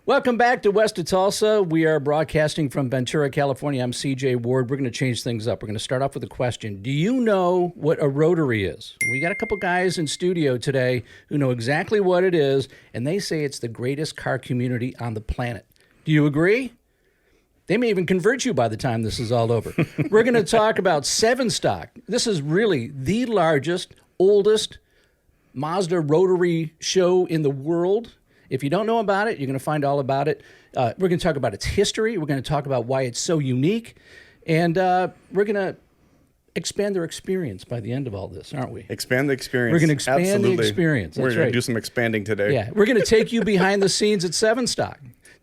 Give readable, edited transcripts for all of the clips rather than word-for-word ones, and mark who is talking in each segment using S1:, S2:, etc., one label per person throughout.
S1: Welcome back to West of Tulsa. We are broadcasting from Ventura, California. I'm CJ Ward. We're going to change things up. We're going to start off with a question. Do you know what a Rotary is? We got a couple guys in studio today who know exactly what it is, and they say it's the greatest car community on the planet. Do you agree? They may even convert you by the time this is all over. We're going to talk about SevenStock. This is really the largest, oldest Mazda Rotary show in the world. If you don't know about it, you're going to find all about it. We're going to talk about its history. We're going to talk about why it's so unique. And we're going to expand their experience by the end of all this, aren't we?
S2: Expand the experience.
S1: We're going to expand
S2: Absolutely.
S1: the experience. That's
S2: We're going
S1: right.
S2: to do some expanding today.
S1: Yeah, we're going to take you behind the scenes at SevenStock.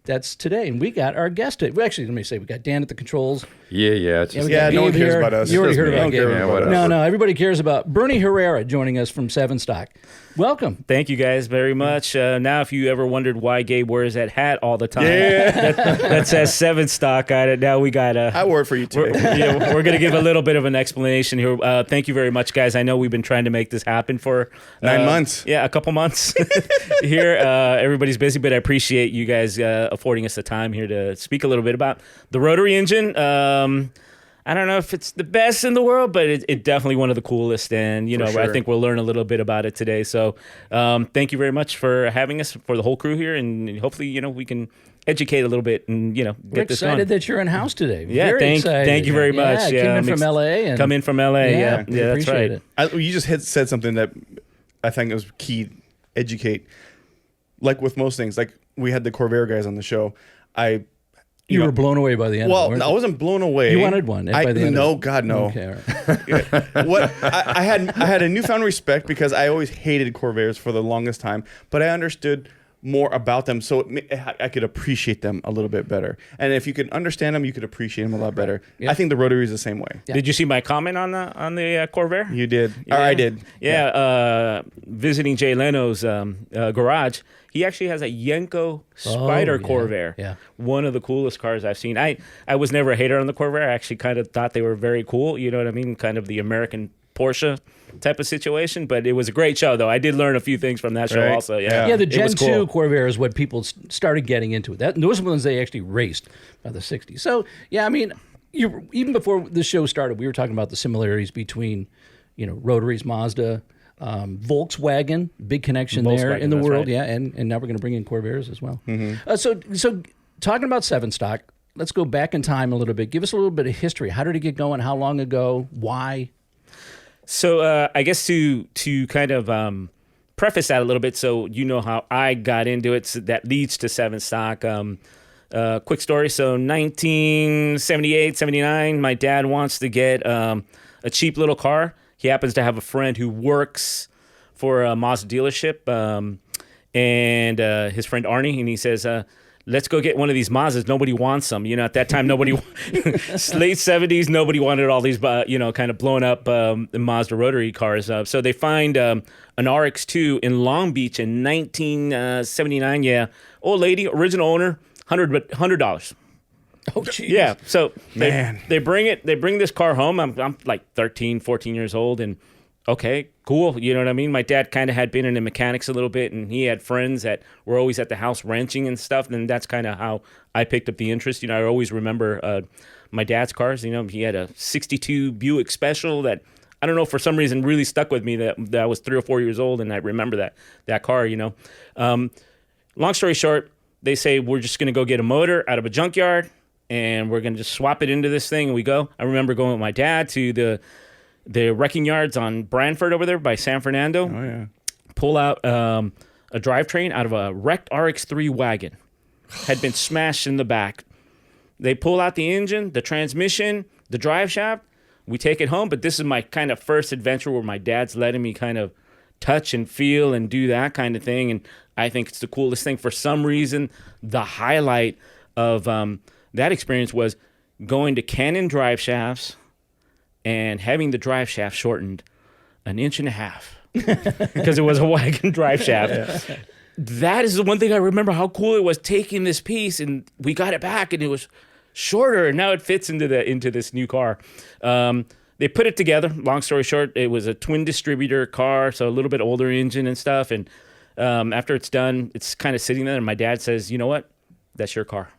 S1: That's today. And we got our guest. Well, actually, let me say, we got Dan at the controls.
S3: Yeah. It's just,
S2: no one cares about us.
S1: You already heard
S2: Me.
S1: about
S2: Don't care
S1: Gabe.
S2: about us.
S1: No, everybody cares about Berny Herrera joining us from SevenStock. Welcome.
S4: Thank you guys very much. Now, if you ever wondered why Gabe wears that hat all the time, that says SevenStock on it. Now we got
S2: I wore it for you today.
S4: we're going to give a little bit of an explanation here. Thank you very much, guys. I know we've been trying to make this happen for
S2: 9 months.
S4: Yeah, a couple months here. Everybody's busy, but I appreciate you guys affording us the time here to speak a little bit about the Rotary engine. I don't know if it's the best in the world, but it's definitely one of the coolest. And,
S2: Sure.
S4: I think we'll learn a little bit about it today. So thank you very much for having us, for the whole crew here. And hopefully, we can educate a little bit and,
S1: We're
S4: get this
S1: excited
S4: going.
S1: that you're in house today.
S4: Yeah,
S1: Very excited.
S4: thank you very much.
S1: Yeah,
S4: Yeah,
S1: came in from LA. And
S4: Come in from LA. Yeah,
S1: we
S4: that's
S1: appreciate
S4: right.
S1: it.
S2: You just said something that I think was key. Educate. Like with most things, like we had the Corvair guys on the show.
S1: You were blown away by the end.
S2: Well,
S1: of it,
S2: I wasn't blown away.
S1: You wanted one by the end.
S2: No, God, no.
S1: Okay, all right.
S2: What I had a newfound respect because I always hated Corvairs for the longest time, but I understood more about them, so I could appreciate them a little bit better. And if you could understand them, you could appreciate them a lot better.
S1: Yeah.
S2: I think the Rotary is the same way.
S1: Yeah.
S4: Did you see my comment on the Corvair?
S2: You did.
S4: Yeah.
S2: Or I did.
S4: Yeah, visiting Jay Leno's garage, he actually has a Yenko Spider
S1: yeah.
S4: Corvair.
S1: Yeah.
S4: One of the coolest cars I've seen. I was never a hater on the Corvair. I actually kind of thought they were very cool. You know what I mean? Kind of the American Porsche type of situation. But it was a great show, though. I did learn a few things from that show
S2: Right.
S4: also.
S1: Yeah, the
S4: It
S1: Gen
S4: was
S1: 2
S4: cool.
S1: Corvair is what people started getting into. Those were the ones they actually raced by the 60s. So, yeah, I mean, even before the show started, we were talking about the similarities between, Rotaries, Mazda, Volkswagen, big connection there
S4: Volkswagen,
S1: in the
S4: that's
S1: world.
S4: right.
S1: Yeah, and now we're going to bring in Corvairs as well. So talking about SevenStock, let's go back in time a little bit. Give us a little bit of history. How did it get going? How long ago? Why?
S4: So I guess to kind of preface that a little bit, so you know how I got into it, so that leads to SevenStock. Quick story. So 1978, 79, my dad wants to get a cheap little car. He happens to have a friend who works for a Mazda dealership, and his friend Arnie, and he says, let's go get one of these Mazdas. Nobody wants them. At that time, late 70s, nobody wanted all these, kind of blown up Mazda Rotary cars. So they find an RX-2 in Long Beach in 1979. Yeah. Old lady, original owner, $100.
S1: Oh, geez.
S4: Yeah. So
S2: Man.
S4: they bring this car home. I'm like 13, 14 years old, and okay, cool. You know what I mean? My dad kind of had been into mechanics a little bit, and he had friends that were always at the house wrenching and stuff. And that's kind of how I picked up the interest. I always remember my dad's cars. He had a 62 Buick Special that I don't know, for some reason really stuck with me, that I was 3 or 4 years old, and I remember that car, Long story short, they say, we're just going to go get a motor out of a junkyard, and we're going to just swap it into this thing, and we go. I remember going with my dad to the wrecking yards on Branford over there by San Fernando.
S2: Oh, yeah.
S4: Pull out a drivetrain out of a wrecked RX-3 wagon. Had been smashed in the back. They pull out the engine, the transmission, the drive shaft. We take it home, but this is my kind of first adventure where my dad's letting me kind of touch and feel and do that kind of thing, and I think it's the coolest thing. For some reason, the highlight of that experience was going to Canon drive shafts and having the drive shaft shortened 1.5 inches because it was a wagon drive shaft. Yeah. That is the one thing I remember, how cool it was taking this piece, and we got it back, and it was shorter, and now it fits into this new car. They put it together. Long story short, it was a twin distributor car, so a little bit older engine and stuff. And after it's done, it's kind of sitting there, and my dad says, "You know what? That's your car.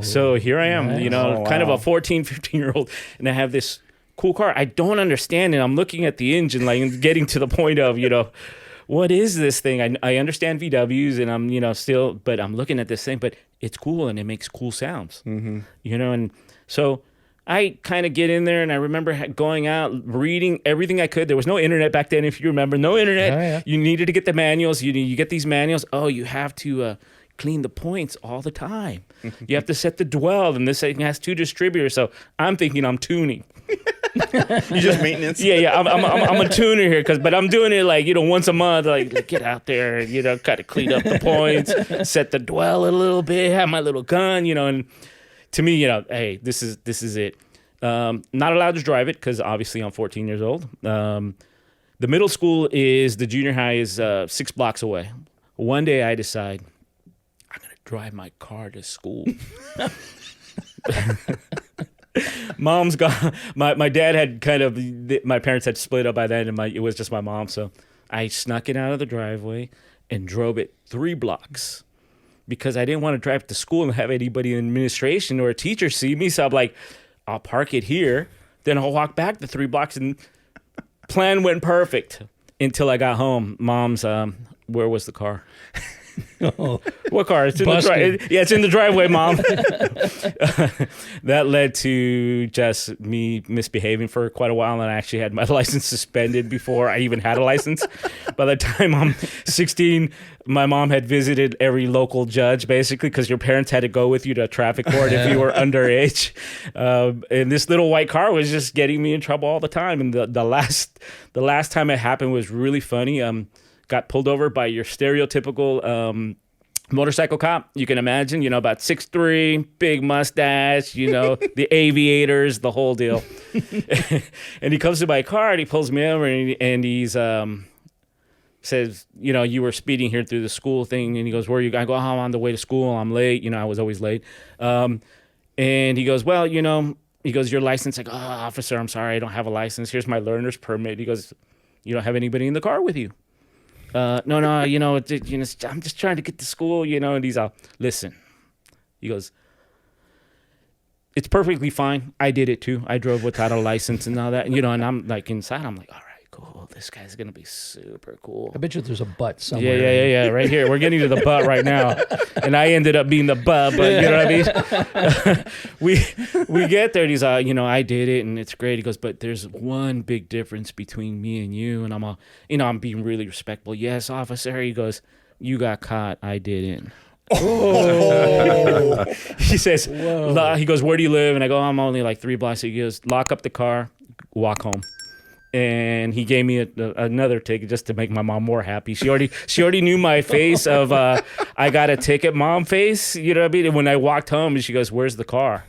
S4: So here I am,
S1: nice.
S4: kind of a 14, 15-year-old, and I have this cool car. I don't understand it. I'm looking at the engine, like, and getting to the point of, what is this thing? I understand VWs, and I'm, still, but I'm looking at this thing, but it's cool, and it makes cool sounds, and so I kind of get in there, and I remember going out, reading everything I could. There was no internet back then, if you remember. No internet.
S1: Oh, yeah.
S4: You needed to get the manuals. You get these manuals. Oh, you have to clean the points all the time. You have to set the dwell, and this thing has 2 distributors. So I'm thinking I'm tuning.
S2: You just maintenance.
S4: Yeah. I'm a tuner here, but I'm doing it like once a month. Like get out there, kind of clean up the points, set the dwell a little bit, have my little gun, and to me, hey, this is it. Not allowed to drive it because obviously I'm 14 years old. The middle school the junior high is 6 blocks away. One day I decide I'm gonna drive my car to school. Mom's gone. My dad had my parents had split up by then, and it was just my mom. So I snuck it out of the driveway and drove it 3 blocks because I didn't want to drive it to school and have anybody in administration or a teacher see me. So I'm like, I'll park it here, then I'll walk back the 3 blocks, and plan went perfect until I got home. Mom's, where was the car?
S1: Oh,
S4: what car? It's in the it's in the driveway, Mom. That led to just me misbehaving for quite a while, and I actually had my license suspended before I even had a license. By the time I'm 16, my mom had visited every local judge, basically, because your parents had to go with you to a traffic court if you were underage. And this little white car was just getting me in trouble all the time. And the last time it happened was really funny. Got pulled over by your stereotypical motorcycle cop. You can imagine, about 6'3", big mustache, the aviators, the whole deal. And he comes to my car and he pulls me over and he's says, you were speeding here through the school thing. And he goes, where are you? I go, I'm on the way to school. I'm late. I was always late. And he goes, well, he goes, your license? I go, officer, I'm sorry, I don't have a license. Here's my learner's permit. He goes, you don't have anybody in the car with you? No, I'm just trying to get to school, and he's all, listen. He goes, it's perfectly fine. I did it too. I drove without a license and all that, and I'm like inside, I'm like, all right, cool. This guy's going to be super cool.
S1: I bet you there's a butt somewhere.
S4: Yeah, right here. We're getting to the butt right now. And I ended up being the butt, but you know what I mean? We get there and he's like, I did it and it's great. He goes, but there's one big difference between me and you. And I'm all, I'm being really respectful. Yes, officer. He goes, you got caught. I didn't. Oh. He says, he goes, where do you live? And I go, I'm only like 3 blocks. He goes, lock up the car, walk home. And he gave me another ticket just to make my mom more happy. She already knew my face of I got a ticket mom face. You know what I mean? And when I walked home, and she goes, "Where's the car?"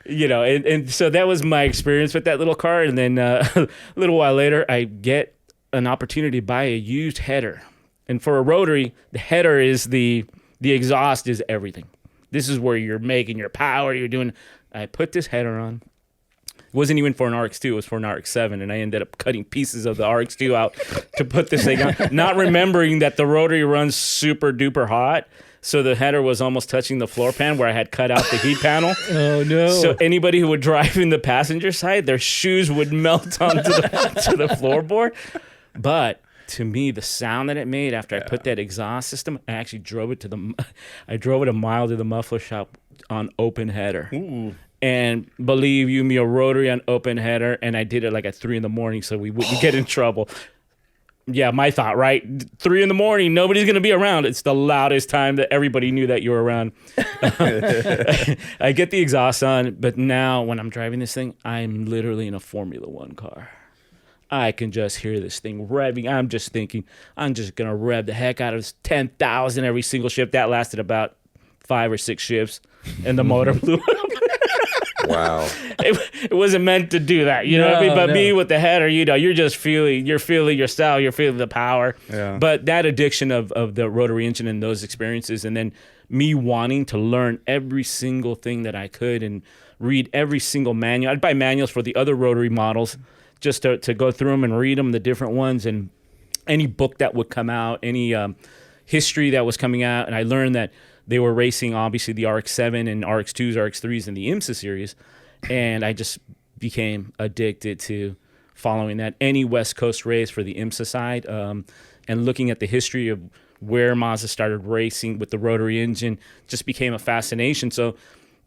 S4: And so that was my experience with that little car. And then a little while later, I get an opportunity to buy a used header. And for a Rotary, the header is the exhaust is everything. This is where you're making your power. You're doing. I put this header on. It wasn't even for an RX-2, it was for an RX-7, and I ended up cutting pieces of the RX-2 out to put this thing on, not remembering that the Rotary runs super duper hot, so the header was almost touching the floor pan where I had cut out the heat panel.
S1: Oh, no.
S4: So anybody who would drive in the passenger side, their shoes would melt onto the floorboard. But to me, the sound that it made after I put that exhaust system, I actually drove it a mile to the muffler shop on open header.
S2: Ooh.
S4: And believe you me, a Rotary on open header, and I did it like at 3 a.m, so we wouldn't get in trouble. Yeah, my thought, right? 3 a.m, nobody's gonna be around. It's the loudest time that everybody knew that you were around. I get the exhaust on, but now when I'm driving this thing, I'm literally in a Formula One car. I can just hear this thing revving. I'm just thinking, I'm just gonna rev the heck out of this 10,000 every single shift. That lasted about 5 or 6 shifts, and the motor blew up.
S3: Wow.
S4: It wasn't meant to do that, you know what I mean? But me with the header, you're just feeling your style, you're feeling the power.
S2: Yeah.
S4: But that addiction of the Rotary engine and those experiences, and then me wanting to learn every single thing that I could and read every single manual. I'd buy manuals for the other Rotary models just to go through them and read them, the different ones, and any book that would come out, any history that was coming out, and I learned that they were racing obviously the RX-7 and RX-2s, RX-3s in the IMSA series, and I just became addicted to following that, any West Coast race for the IMSA side, and looking at the history of where Mazda started racing with the rotary engine just became a fascination. So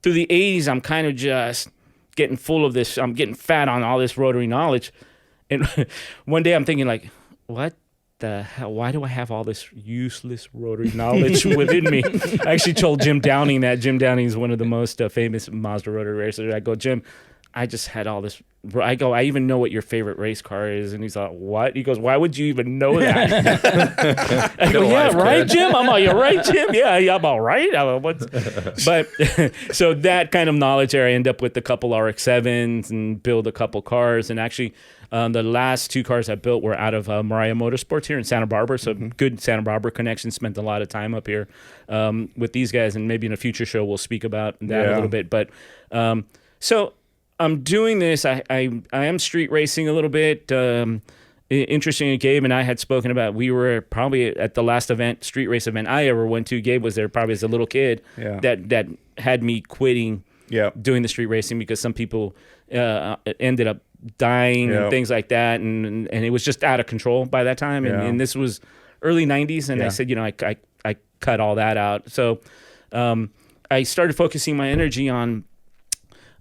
S4: through the 80s, I'm kind of just getting full of this. I'm getting fat on all this rotary knowledge. And one day I'm thinking like, what the hell? Why do I have all this useless rotary knowledge within me? I actually told Jim Downing that. Jim Downing is one of the most famous Mazda rotary racers. I go, Jim, I just had all this. I go, I even know what your favorite race car is. And he's like, what? He goes, why would you even know that? I go, yeah, right, Jim? I'm all, you're right, Jim? Yeah, I'm all right. But so that kind of knowledge there, I end up with a couple RX-7s and build a couple cars. And actually, the last 2 cars I built were out of Mariah Motorsports here in Santa Barbara. So good Santa Barbara connection. Spent a lot of time up here with these guys. And maybe in a future show, we'll speak about that a little bit. But so I'm doing this. I am street racing a little bit. Interesting, Gabe and I had spoken about, we were probably at the last event, street race event I ever went to. Gabe was there probably as a little kid that had me quitting doing the street racing because some people ended up dying and things like that. And it was just out of control by that time. And this was early 90s. And I said, you know, I cut all that out. So I started focusing my energy on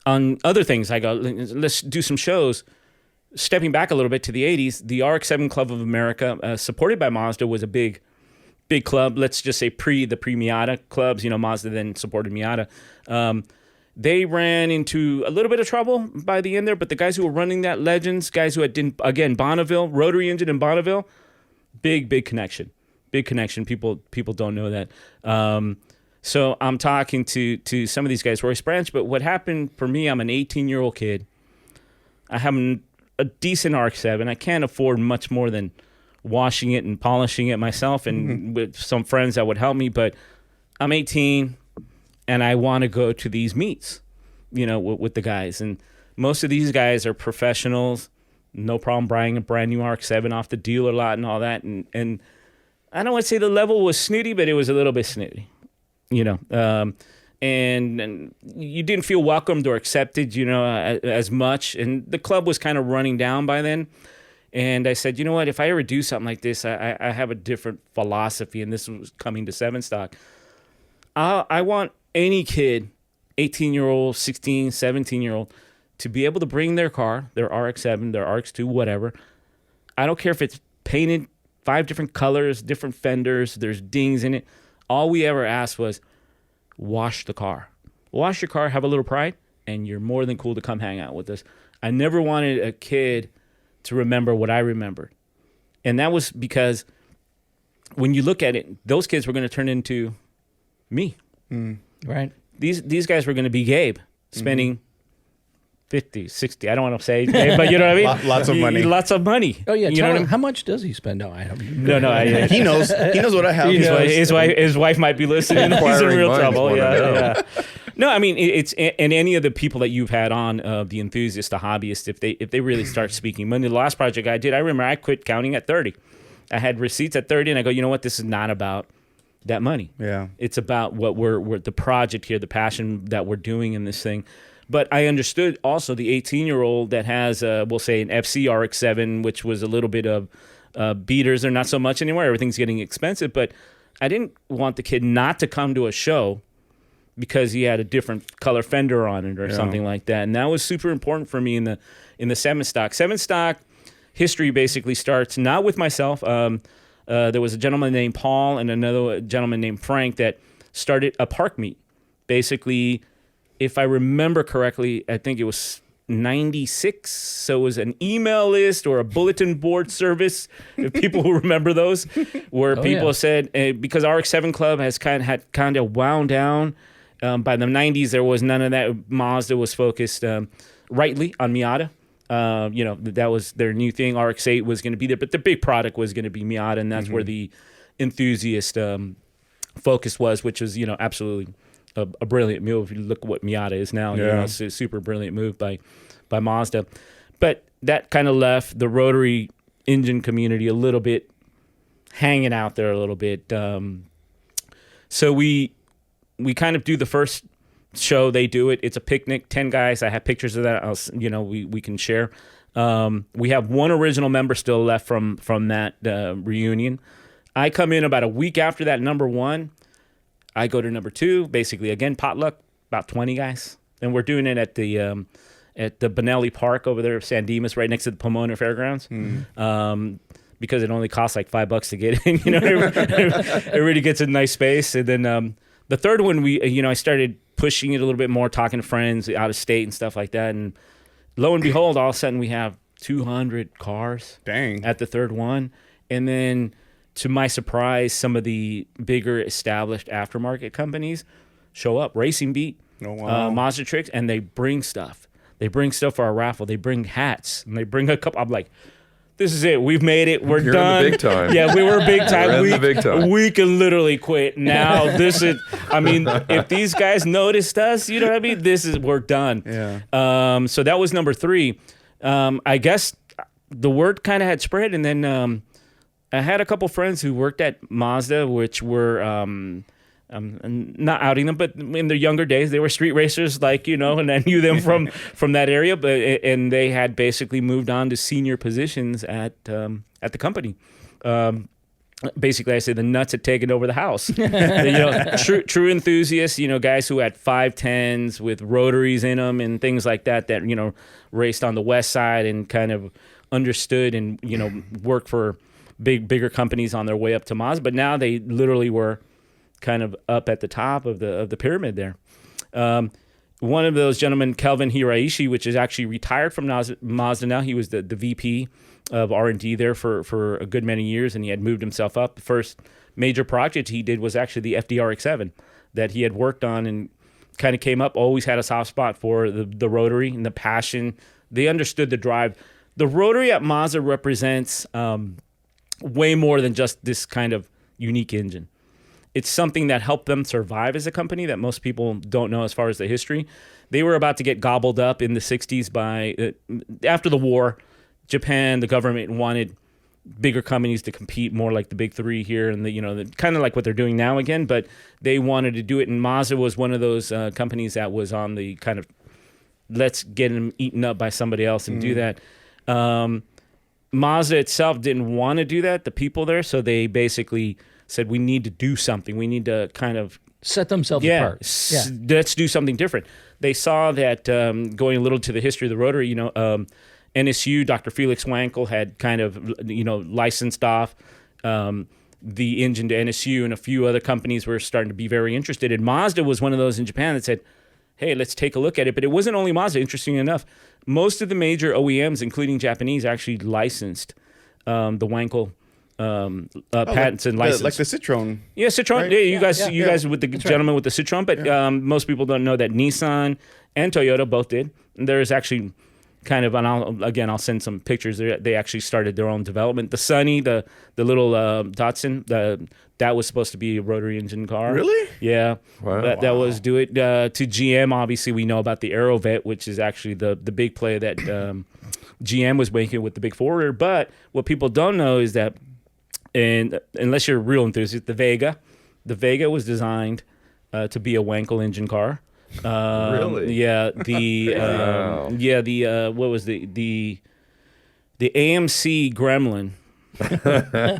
S4: other things. I go, let's do some shows. Stepping back a little bit to the 80s, the RX-7 Club of America, supported by Mazda, was a big club. Let's just say the pre-Miata clubs. You know, Mazda then supported Miata. They ran into a little bit of trouble by the end there, but the guys who were running that, legends, guys who had, again, Bonneville, rotary engine in Bonneville, big connection. Big connection. People don't know that. So I'm talking to some of these guys, Royce Branch, but what happened for me, I'm an 18-year-old kid. I have a decent RX-7. I can't afford much more than washing it and polishing it myself and with some friends that would help me, but I'm 18 and I want to go to these meets, you know, with the guys. And most of these guys are professionals, no problem buying a brand new RX-7 off the dealer lot and all that. And I don't want to say the level was snooty, but it was a little bit snooty. You know, and you didn't feel welcomed or accepted, you know, as much. And the club was kind of running down by then. And I said, you know what, if I ever do something like this, I have a different philosophy. And this was coming to SevenStock. I want any kid, 18-year-old, 16, 17-year-old, to be able to bring their car, their RX-7, their RX-2, whatever. I don't care if it's painted 5 different colors, different fenders, there's dings in it. All we ever asked was, wash the car. Wash your car, have a little pride, and you're more than cool to come hang out with us. I never wanted a kid to remember what I remembered. And that was because when you look at it, those kids were going to turn into me.
S1: Right.
S4: These guys were going to be Gabe, spending 50, 60, I don't want to say, but you know what I mean?
S2: Lots of money.
S4: Lots of money.
S1: Oh, yeah.
S4: You know what I mean?
S1: How much does he spend? No, I don't.
S4: No.
S2: He knows what I have.
S4: His wife might be listening. He's in real trouble. Yeah. No, I mean, it's, and any of the people that you've had on, the enthusiasts, the hobbyists, if they really start speaking money. The last project I did, I remember I quit counting at 30. I had receipts at 30, and I go, you know what? This is not about that money. Yeah. It's about what we're the project here, the passion that we're doing in this thing. But I understood also the 18-year-old that has, we'll say, an FC RX-7, which was a little bit of beaters. They're not so much anymore. Everything's getting expensive. But I didn't want the kid not to come to a show because he had a different color fender on it or something like that. And that was super important for me in the SevenStock. SevenStock history basically starts not with myself. There was a gentleman named Paul and another gentleman named Frank that started a park meet. Basically, if I remember correctly, I think it was 96. So it was an email list or a bulletin board service, if people will remember those, where people said, because RX-7 Club has kind of wound down. By the 90s, there was none of that. Mazda was focused rightly on Miata. You know, that was their new thing. RX-8 was going to be there, but the big product was going to be Miata, and that's where the enthusiast focus was, which was, you know, absolutely a brilliant move. If you look at what Miata is now, you know, it's a super brilliant move by Mazda. But that kind of left the rotary engine community a little bit hanging out there a little bit. So we kind of do the first show. They do it. It's a picnic. 10 guys. I have pictures of that. We can share. We have one original member still left from that reunion. I come in about a week after that number one. I go to number two. Basically, again, potluck. About 20 guys, and we're doing it at the Benelli Park over there, San Dimas, right next to the Pomona Fairgrounds. Because it only costs like $5 to get in. It really gets a nice space. And then the third one, I started pushing it a little bit more, talking to friends out of state and stuff like that. And lo and behold, all of a sudden we have 200 cars.
S2: Dang.
S4: At the third one. And then, to my surprise, some of the bigger established aftermarket companies show up. Racing Beat, Mazda Tricks, and they bring stuff. They bring stuff for our raffle. They bring hats, and they bring a couple. I'm like, this is it. We've made it. We're
S3: You're
S4: done.
S3: in the big time.
S4: Yeah, we were big time.
S3: We're in the big time.
S4: We can literally quit now. This is. I mean, if these guys noticed us, you know what I mean. We're done.
S2: Yeah.
S4: So that was number three. I guess the word kind of had spread, and then I had a couple friends who worked at Mazda, which were. I'm not outing them, but in their younger days, they were street racers, and I knew them from that area. And they had basically moved on to senior positions at the company. Basically, I say the nuts had taken over the house. True enthusiasts, guys who had 510s with rotaries in them and things like that raced on the west side and kind of understood and worked for bigger companies on their way up to Mazda. But now they literally were kind of up at the top of the pyramid there. One of those gentlemen, Kelvin Hiraishi, which is actually retired from Mazda now. He was the VP of R&D there for a good many years, and he had moved himself up. The first major project he did was actually the FDRX7 that he had worked on and kind of came up, always had a soft spot for the Rotary and the passion. They understood the drive. The Rotary at Mazda represents way more than just this kind of unique engine. It's something that helped them survive as a company that most people don't know as far as the history. They were about to get gobbled up in the 60s by, after the war, Japan, the government wanted bigger companies to compete more like the big three here and kind of like what they're doing now again, but they wanted to do it. And Mazda was one of those companies that was on the kind of, let's get them eaten up by somebody else and do that. Mazda itself didn't want to do that, the people there, so they basically said, we need to do something. We need to kind of
S1: set themselves apart.
S4: Let's do something different. They saw that going a little to the history of the Rotary, NSU, Dr. Felix Wankel had kind of, licensed off the engine to NSU, and a few other companies were starting to be very interested. And Mazda was one of those in Japan that said, hey, let's take a look at it. But it wasn't only Mazda, interesting enough. Most of the major OEMs, including Japanese, actually licensed the Wankel patents and license.
S2: Like the Citroen.
S4: Yeah, Citroen.
S2: Right?
S4: Yeah, you guys with the gentleman with the Citroen, but most people don't know that Nissan and Toyota both did. And there's actually kind of, and I'll send some pictures. They actually started their own development. The Sunny, the little Datsun, that was supposed to be a rotary engine car.
S2: Really?
S4: Yeah.
S3: Wow.
S4: That was to GM. Obviously, we know about the Aerovet, which is actually the big play that GM was making with the big forwarder. But what people don't know is that, and unless you're a real enthusiast, the Vega was designed to be a Wankel engine car.
S3: Really?
S4: Yeah.
S3: Wow.
S4: What was the AMC Gremlin?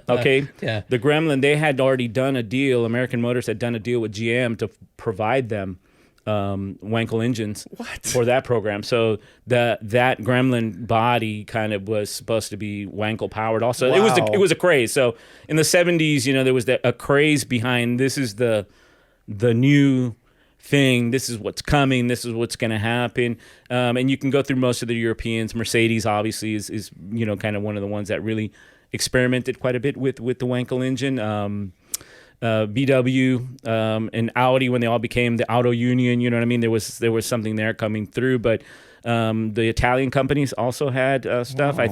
S4: Okay.
S1: Yeah.
S4: The Gremlin, they had already done a deal. American Motors had done a deal with GM to provide them Wankel engines for that program. So that Gremlin body kind of was supposed to be Wankel powered. Also,
S2: Wow.
S4: it was a craze. So in the 70s, there was a craze behind this is the new thing. This is what's coming. This is what's going to happen. And you can go through most of the Europeans. Mercedes obviously is kind of one of the ones that really experimented quite a bit with the Wankel engine. VW and Audi, when they all became the Auto Union, you know what I mean? There was something there coming through, but the Italian companies also had stuff.
S2: Wow.
S4: I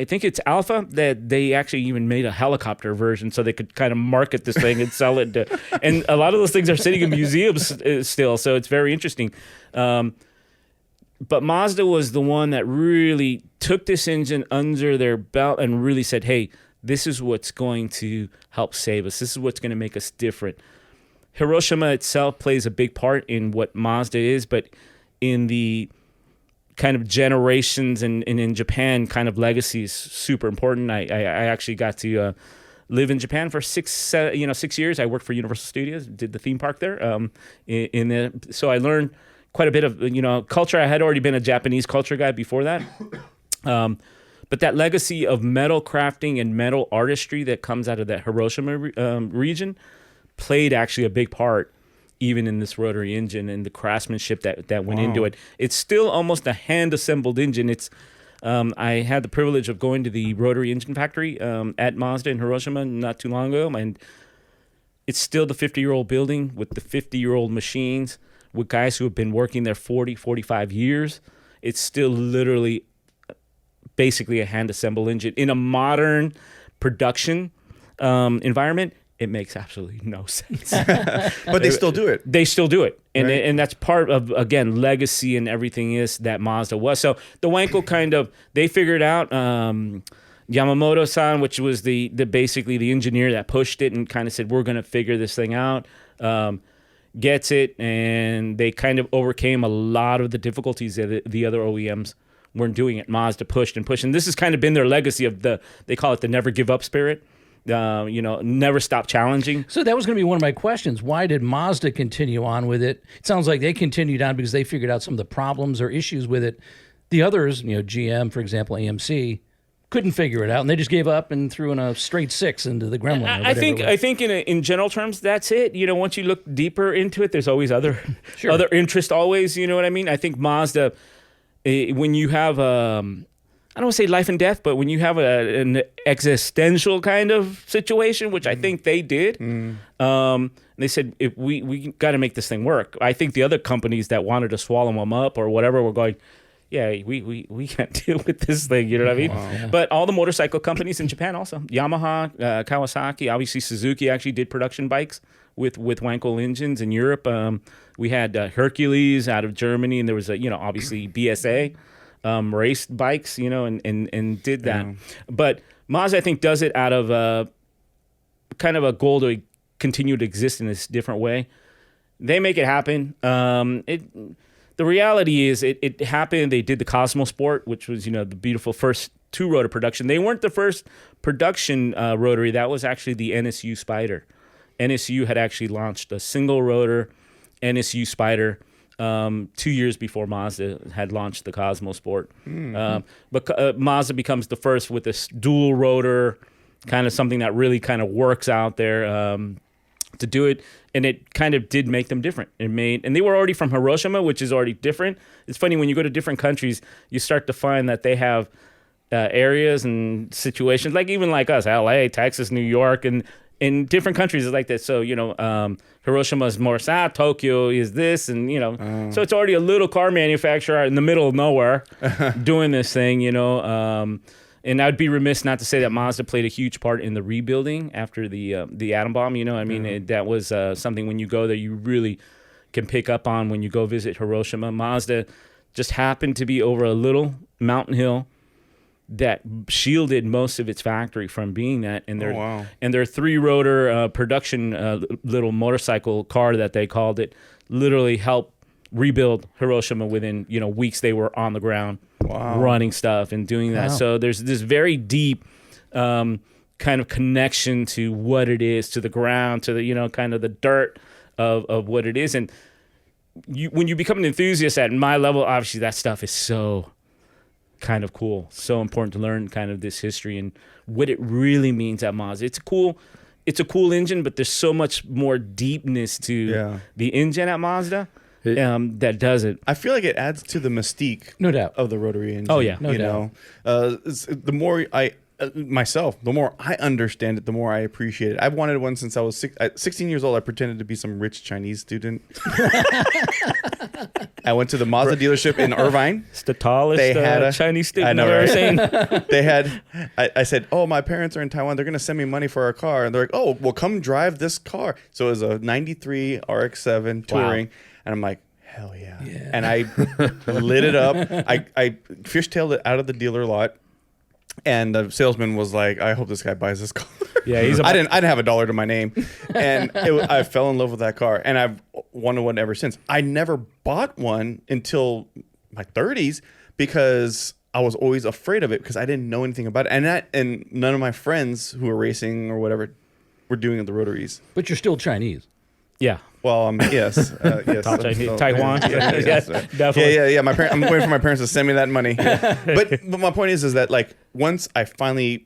S4: think it's Alpha that they actually even made a helicopter version so they could kind of market this thing and sell it. And a lot of those things are sitting in museums still, so it's very interesting. But Mazda was the one that really took this engine under their belt and really said, hey, this is what's going to help save us. This is what's going to make us different. Hiroshima itself plays a big part in what Mazda is, but in the kind of generations and in Japan, kind of legacy is super important. I actually got to live in Japan for 6 years. I worked for Universal Studios, did the theme park there. So I learned quite a bit of culture. I had already been a Japanese culture guy before that. But that legacy of metal crafting and metal artistry that comes out of that Hiroshima region played actually a big part even in this rotary engine and the craftsmanship that went into it. It's still almost a hand-assembled engine. It's I had the privilege of going to the rotary engine factory at Mazda in Hiroshima not too long ago, and it's still the 50-year-old building with the 50-year-old machines with guys who have been working there 40, 45 years. It's still literally basically a hand-assembled engine. In a modern production environment, it makes absolutely no sense.
S2: But they still do it.
S4: They still do it. And
S2: Right.
S4: and that's part of, again, legacy and everything is that Mazda was. So the Yenko kind of, they figured out Yamamoto-san, which was the basically the engineer that pushed it and kind of said, we're going to figure this thing out, gets it, and they kind of overcame a lot of the difficulties that the other OEMs weren't doing it. Mazda pushed and pushed. And this has kind of been their legacy of they call it the never give up spirit. Never stop challenging.
S1: So that was going to be one of my questions. Why did Mazda continue on with it? It sounds like they continued on because they figured out some of the problems or issues with it. The others, GM, for example, AMC, couldn't figure it out, and they just gave up and threw in a straight 6 into the Gremlin.
S4: I think in general terms, that's it. Once you look deeper into it, there's always other interest. Always, you know what I mean. I think Mazda, when you have I don't want to say life and death, but when you have an existential kind of situation, which I think they did, they said, if we got to make this thing work. I think the other companies that wanted to swallow them up or whatever were going, yeah, we can't deal with this thing, you know what I mean?
S2: Wow.
S4: But all the motorcycle companies in Japan also, Yamaha, Kawasaki, obviously Suzuki actually did production bikes with Yenko engines in Europe. We had Hercules out of Germany, and there was obviously BSA. Raced bikes, and did that. Yeah. But Mazda, I think, does it out of kind of a goal to continue to exist in this different way. They make it happen. The reality is it happened. They did the Cosmo Sport, which was, the beautiful first 2-rotor production. They weren't the first production rotary. That was actually the NSU Spider. NSU had actually launched a single-rotor NSU Spider 2 years before Mazda had launched the Cosmo Sport. But Mazda becomes the first with this dual rotor, kind of something that really kind of works out there to do it. And it kind of did make them different. And they were already from Hiroshima, which is already different. It's funny, when you go to different countries, you start to find that they have areas and situations, like even like us, LA, Texas, New York, and in different countries it's like that. So, Hiroshima is more south, Tokyo is this, and, so it's already a little car manufacturer in the middle of nowhere doing this thing, and I'd be remiss not to say that Mazda played a huge part in the rebuilding after the atom bomb, that was something when you go there, you really can pick up on when you go visit Hiroshima. Mazda just happened to be over a little mountain hill that shielded most of its factory from being that, and their 3-rotor production little motorcycle car that they called it literally helped rebuild Hiroshima within weeks. They were on the ground running stuff and doing that. So there's this very deep kind of connection to what it is, to the ground, to the kind of the dirt of what it is. And when you become an enthusiast at my level, obviously that stuff is so kind of cool, so important to learn kind of this history and what it really means at Mazda. It's a cool engine, but there's so much more deepness to the engine at Mazda that does it.
S2: I feel like it adds to the mystique,
S1: no doubt,
S2: of the rotary engine.
S1: Oh yeah, no doubt.
S2: The more the more I understand it, the more I appreciate it. I've wanted one since I was 16 years old. I pretended to be some rich Chinese student. I went to the Mazda dealership in Irvine.
S4: It's the tallest Chinese student
S2: I know,
S4: I've
S2: right?
S4: ever seen.
S2: They had, I said, oh, my parents are in Taiwan. They're going to send me money for our car. And they're like, oh, well, come drive this car. So it was a 93 RX-7 touring. Wow. And I'm like, hell yeah. And I lit it up. I fishtailed it out of the dealer lot. And the salesman was like, "I hope this guy buys this car."
S4: Yeah, he's.
S2: I didn't have $1 to my name, and I fell in love with that car, and I've wanted one ever since. I never bought one until my 30s because I was always afraid of it because I didn't know anything about it, and none of my friends who were racing or whatever were doing it the Rotaries.
S1: But you're still Chinese.
S4: Yeah.
S2: Well, yes, yes.
S4: Taiwan.
S2: Yes,
S4: Definitely.
S2: yeah. I'm waiting for my parents to send me that money. But my point is that like once I finally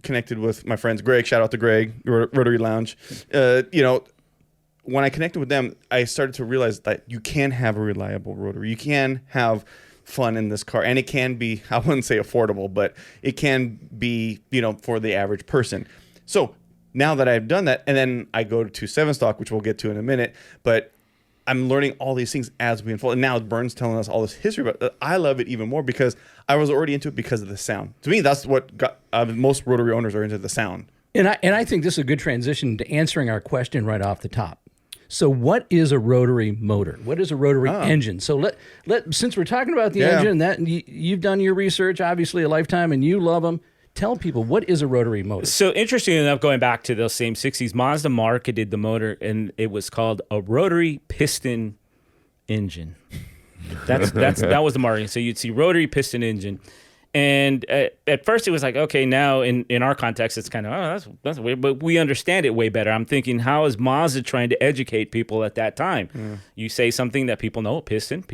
S2: connected with my friends, Greg, shout out to Greg, Rotary Lounge. When I connected with them, I started to realize that you can have a reliable Rotary. You can have fun in this car, and it can be, I wouldn't say affordable, but it can be for the average person. So now that I've done that, and then I go to SevenStock, which we'll get to in a minute, but I'm learning all these things as we unfold. And now Bern's telling us all this history, but I love it even more because I was already into it because of the sound. To me, that's what got most Rotary owners are into, the sound.
S1: And I think this is a good transition to answering our question right off the top. So what is a rotary motor? What is a rotary engine? So since we're talking about the engine, that you've done your research, obviously a lifetime, and you love them. Tell people, what is a rotary motor?
S4: So interesting enough, going back to those same 60s, Mazda marketed the motor, and it was called a rotary piston engine. That was the marketing. So you'd see rotary piston engine. And at first it was like, okay, now in our context, it's kind of, that's weird, but we understand it way better. I'm thinking, how is Mazda trying to educate people at that time? You say something that people know, piston,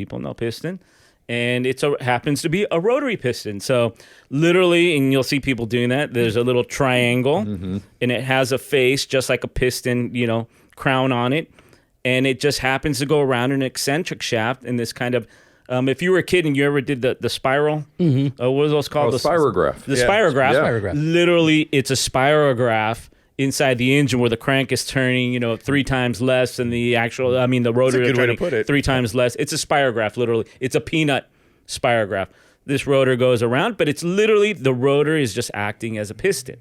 S4: and it happens to be a rotary piston. So literally, and you'll see people doing that, there's a little triangle, and it has a face just like a piston, crown on it, and it just happens to go around an eccentric shaft in this kind of, if you were a kid and you ever did the spiral, what was those called?
S5: The spirograph.
S4: The spirograph.
S5: Yeah.
S1: Spirograph.
S4: Literally, it's a spirograph inside the engine where the crank is turning, 3 times less than the actual, the rotor is turning 3 times less. It's a spirograph, literally. It's a peanut spirograph. This rotor goes around, but it's literally, the rotor is just acting as a piston.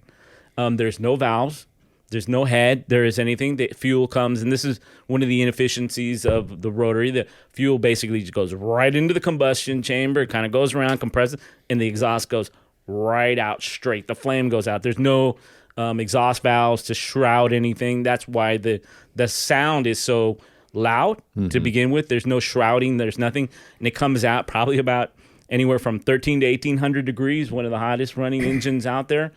S4: There's no valves. There's no head. There is anything. The fuel comes, and this is one of the inefficiencies of the rotary. The fuel basically just goes right into the combustion chamber. It kind of goes around, compresses, and the exhaust goes right out straight. The flame goes out. There's no exhaust valves to shroud anything. That's why the sound is so loud to begin with. There's no shrouding. There's nothing. And it comes out probably about anywhere from 13 to 1,800 degrees, one of the hottest running engines out there.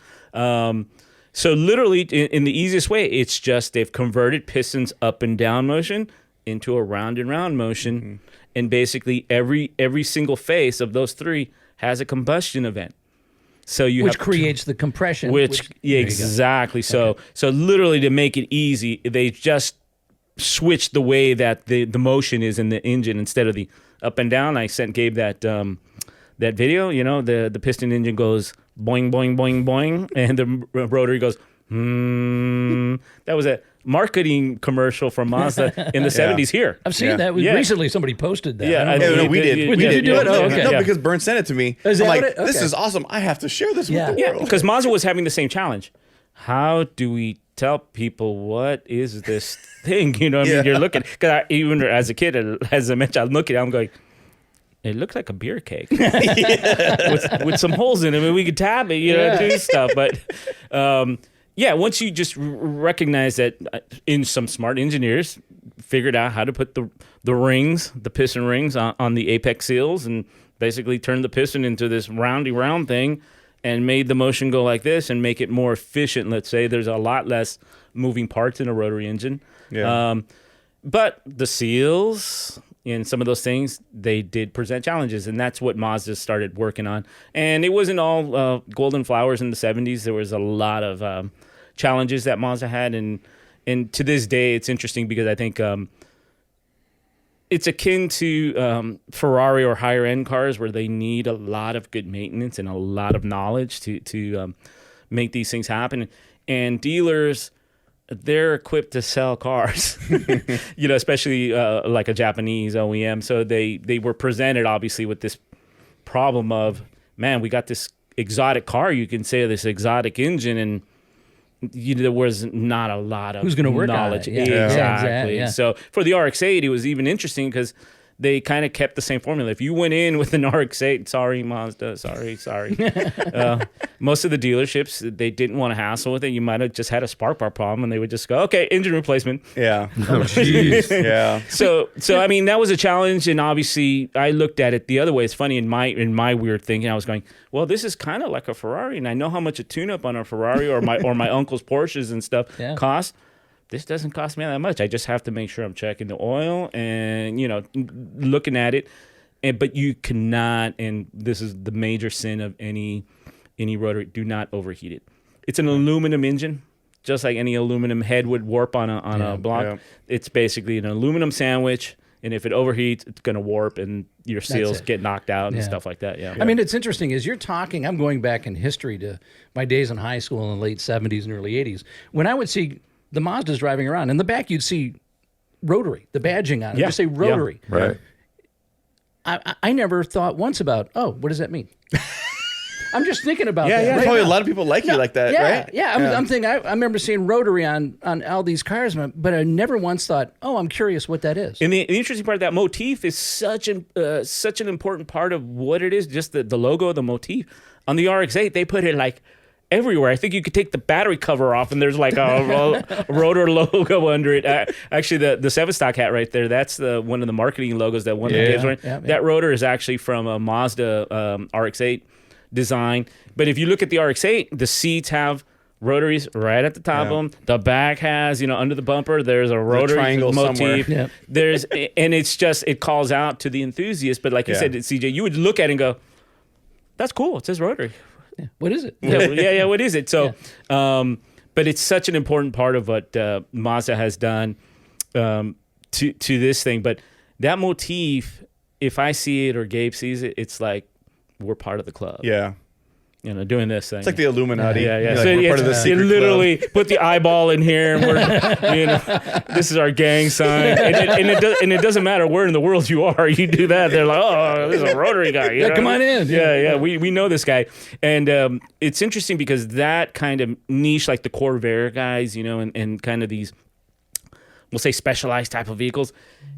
S4: So literally, in the easiest way, it's just they've converted pistons up and down motion into a round and round motion. And basically every single face of those 3 has a combustion event. So
S1: which creates the compression.
S4: Exactly. So literally, to make it easy, they just switched the way that the motion is in the engine instead of the up and down. I sent Gabe that video. The piston engine goes boing, boing, boing, boing, and the rotary goes, That was a marketing commercial from Mazda in the 70s here.
S1: I've seen that. Recently somebody posted that.
S2: We did.
S1: We did do it? Oh, okay.
S2: No, because Bern sent it to me.
S1: Is
S2: I'm
S1: that
S2: like,
S1: what
S2: this is awesome. I have to share this with the world.
S4: Because Mazda was having the same challenge. How do we tell people what is this thing? You're looking, because even as a kid, as I mentioned, I'm looking, I'm going, it looks like a beer cake with some holes in it. We could tap it, do stuff. But once you just recognize that, in some smart engineers figured out how to put the rings, the piston rings on the apex seals, and basically turn the piston into this roundy round thing, and made the motion go like this and make it more efficient. Let's say there's a lot less moving parts in a rotary engine. But the seals and some of those things, they did present challenges, and that's what Mazda started working on. And it wasn't all golden flowers in the 70s. There was a lot of challenges that Mazda had, and to this day, it's interesting because I think it's akin to Ferrari or higher end cars, where they need a lot of good maintenance and a lot of knowledge to make these things happen. And dealers, they're equipped to sell cars, especially like a Japanese OEM. So they were presented obviously with this problem of, man, we got this exotic car, you can say, this exotic engine, and there was not a lot of
S1: who's going to work
S4: knowledge.
S1: on it.
S4: Exactly.
S1: Yeah.
S4: So for the RX-8, it was even interesting because they kind of kept the same formula. If you went in with an RX-8, sorry, Mazda, sorry. Most of the dealerships, they didn't want to hassle with it. You might have just had a spark bar problem, and they would just go, okay, engine replacement.
S2: Yeah.
S5: Oh, jeez.
S2: Yeah.
S4: So I mean, that was a challenge, and obviously, I looked at it the other way. It's funny in my weird thinking, I was going, well, this is kind of like a Ferrari, and I know how much a tune-up on a Ferrari or my uncle's Porsches and stuff cost. This doesn't cost me that much. I just have to make sure I'm checking the oil and, looking at it. But you cannot, and this is the major sin of any rotary, do not overheat it. It's an aluminum engine, just like any aluminum head would warp on a block. Yeah. It's basically an aluminum sandwich, and if it overheats, it's going to warp, and your seals get knocked out and stuff like that. Yeah.
S1: I mean, it's interesting. As you're talking, I'm going back in history to my days in high school in the late 70s and early 80s, when I would see the Mazdas driving around. In the back, you'd see Rotary, the badging on it. Just say Rotary.
S5: Yeah. Right.
S1: I never thought once about, what does that mean? I'm just thinking about that.
S2: Yeah, probably a lot of people like you like that, right?
S1: Yeah, I'm thinking, I remember seeing Rotary on all these cars, but I never once thought, I'm curious what that is.
S4: And the interesting part of that motif is such an important part of what it is, just the logo, the motif. On the RX-8, they put it like everywhere. I think you could take the battery cover off and there's like a rotor logo under it. Actually, the SevenStock hat right there, that's one of the marketing logos that one of the kids wearing. That rotor is actually from a Mazda RX-8 design. But if you look at the RX-8, the seats have rotaries right at the top of them. The back has, under the bumper, there's a rotary
S2: triangle
S4: motif.
S2: Somewhere.
S4: There's, and it's just, it calls out to the enthusiast. But like you said, CJ, you would look at it and go, that's cool. It says Rotary.
S1: What is it?
S4: What is it? So, but it's such an important part of what Mazda has done to this thing. But that motif, if I see it or Gabe sees it, it's like we're part of the club.
S2: Yeah.
S4: Doing this thing.
S2: It's like the Illuminati.
S4: Yeah.
S2: Like we're part of the secret
S4: club. Literally put the eyeball in here, and we're, this is our gang sign, and it doesn't matter where in the world you are. You do that, they're like, oh, this is a Rotary guy.
S1: Come on in.
S4: Yeah. We know this guy, and it's interesting because that kind of niche, like the Corvair guys, and kind of these, we'll say specialized type of vehicles,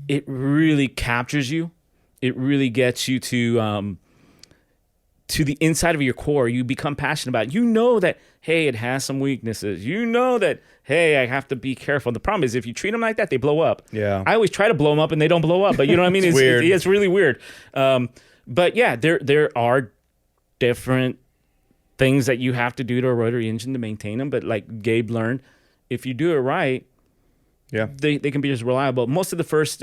S4: it really captures you. It really gets you to the inside of your core. You become passionate about it. You know that, hey, it has some weaknesses. You know that, hey, I have to be careful. The problem is if you treat them like that, they blow up.
S2: Yeah.
S4: I always try to blow them up and they don't blow up, but you know what I mean?
S2: It's weird.
S4: It's really weird. But yeah, there are different things that you have to do to a rotary engine to maintain them. But like Gabe learned, if you do it right, they can be just reliable. Most of the first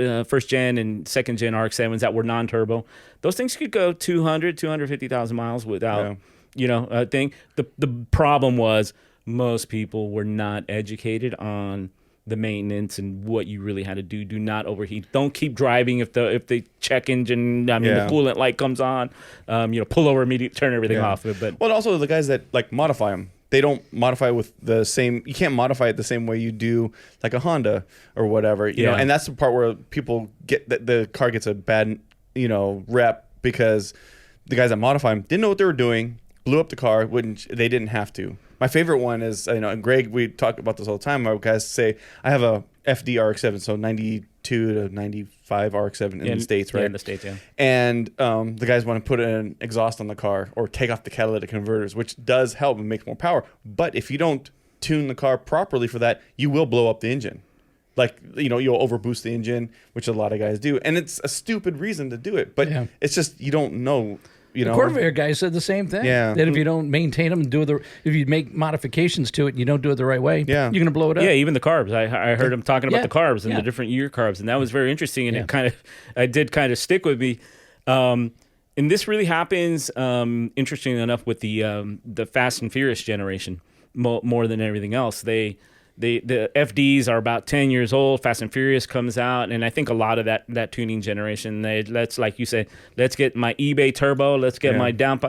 S4: gen and second gen RX-7s that were non-turbo, those things could go 250,000 miles without, a thing. The problem was most people were not educated on the maintenance and what you really had to do. Do not overheat. Don't keep driving if the check engine, the coolant light comes on. Pull over immediately, turn everything off. But
S2: also the guys that like modify them. They don't modify with the same. You can't modify it the same way you do like a Honda or whatever. You know, and that's the part where people get the car gets a bad rep because the guys that modify them didn't know what they were doing, blew up the car when they didn't have to. My favorite one is and Greg, we talk about this all the time. Our guys say I have a FD RX-7, so 92 to 95 RX-7 in the States, right?
S4: Yeah, in the States, yeah.
S2: And the guys want to put an exhaust on the car or take off the catalytic converters, which does help and make more power. But if you don't tune the car properly for that, you will blow up the engine. Like, you'll overboost the engine, which a lot of guys do. And it's a stupid reason to do it. But it's just you don't know. The
S1: Corvair guy said the same thing.
S2: Yeah.
S1: That if you don't maintain them, if you make modifications to it and you don't do it the right way, you're going to blow it up.
S4: Yeah, even the carbs. I heard him talking about the carbs and the different year carbs, and that was very interesting. And it did kind of stick with me. And this really happens, interestingly enough, with the Fast and Furious generation more than everything else. The FDs are about 10 years old. Fast and Furious comes out, and I think a lot of that tuning generation, let's, like you said, let's get my eBay turbo, let's get my down.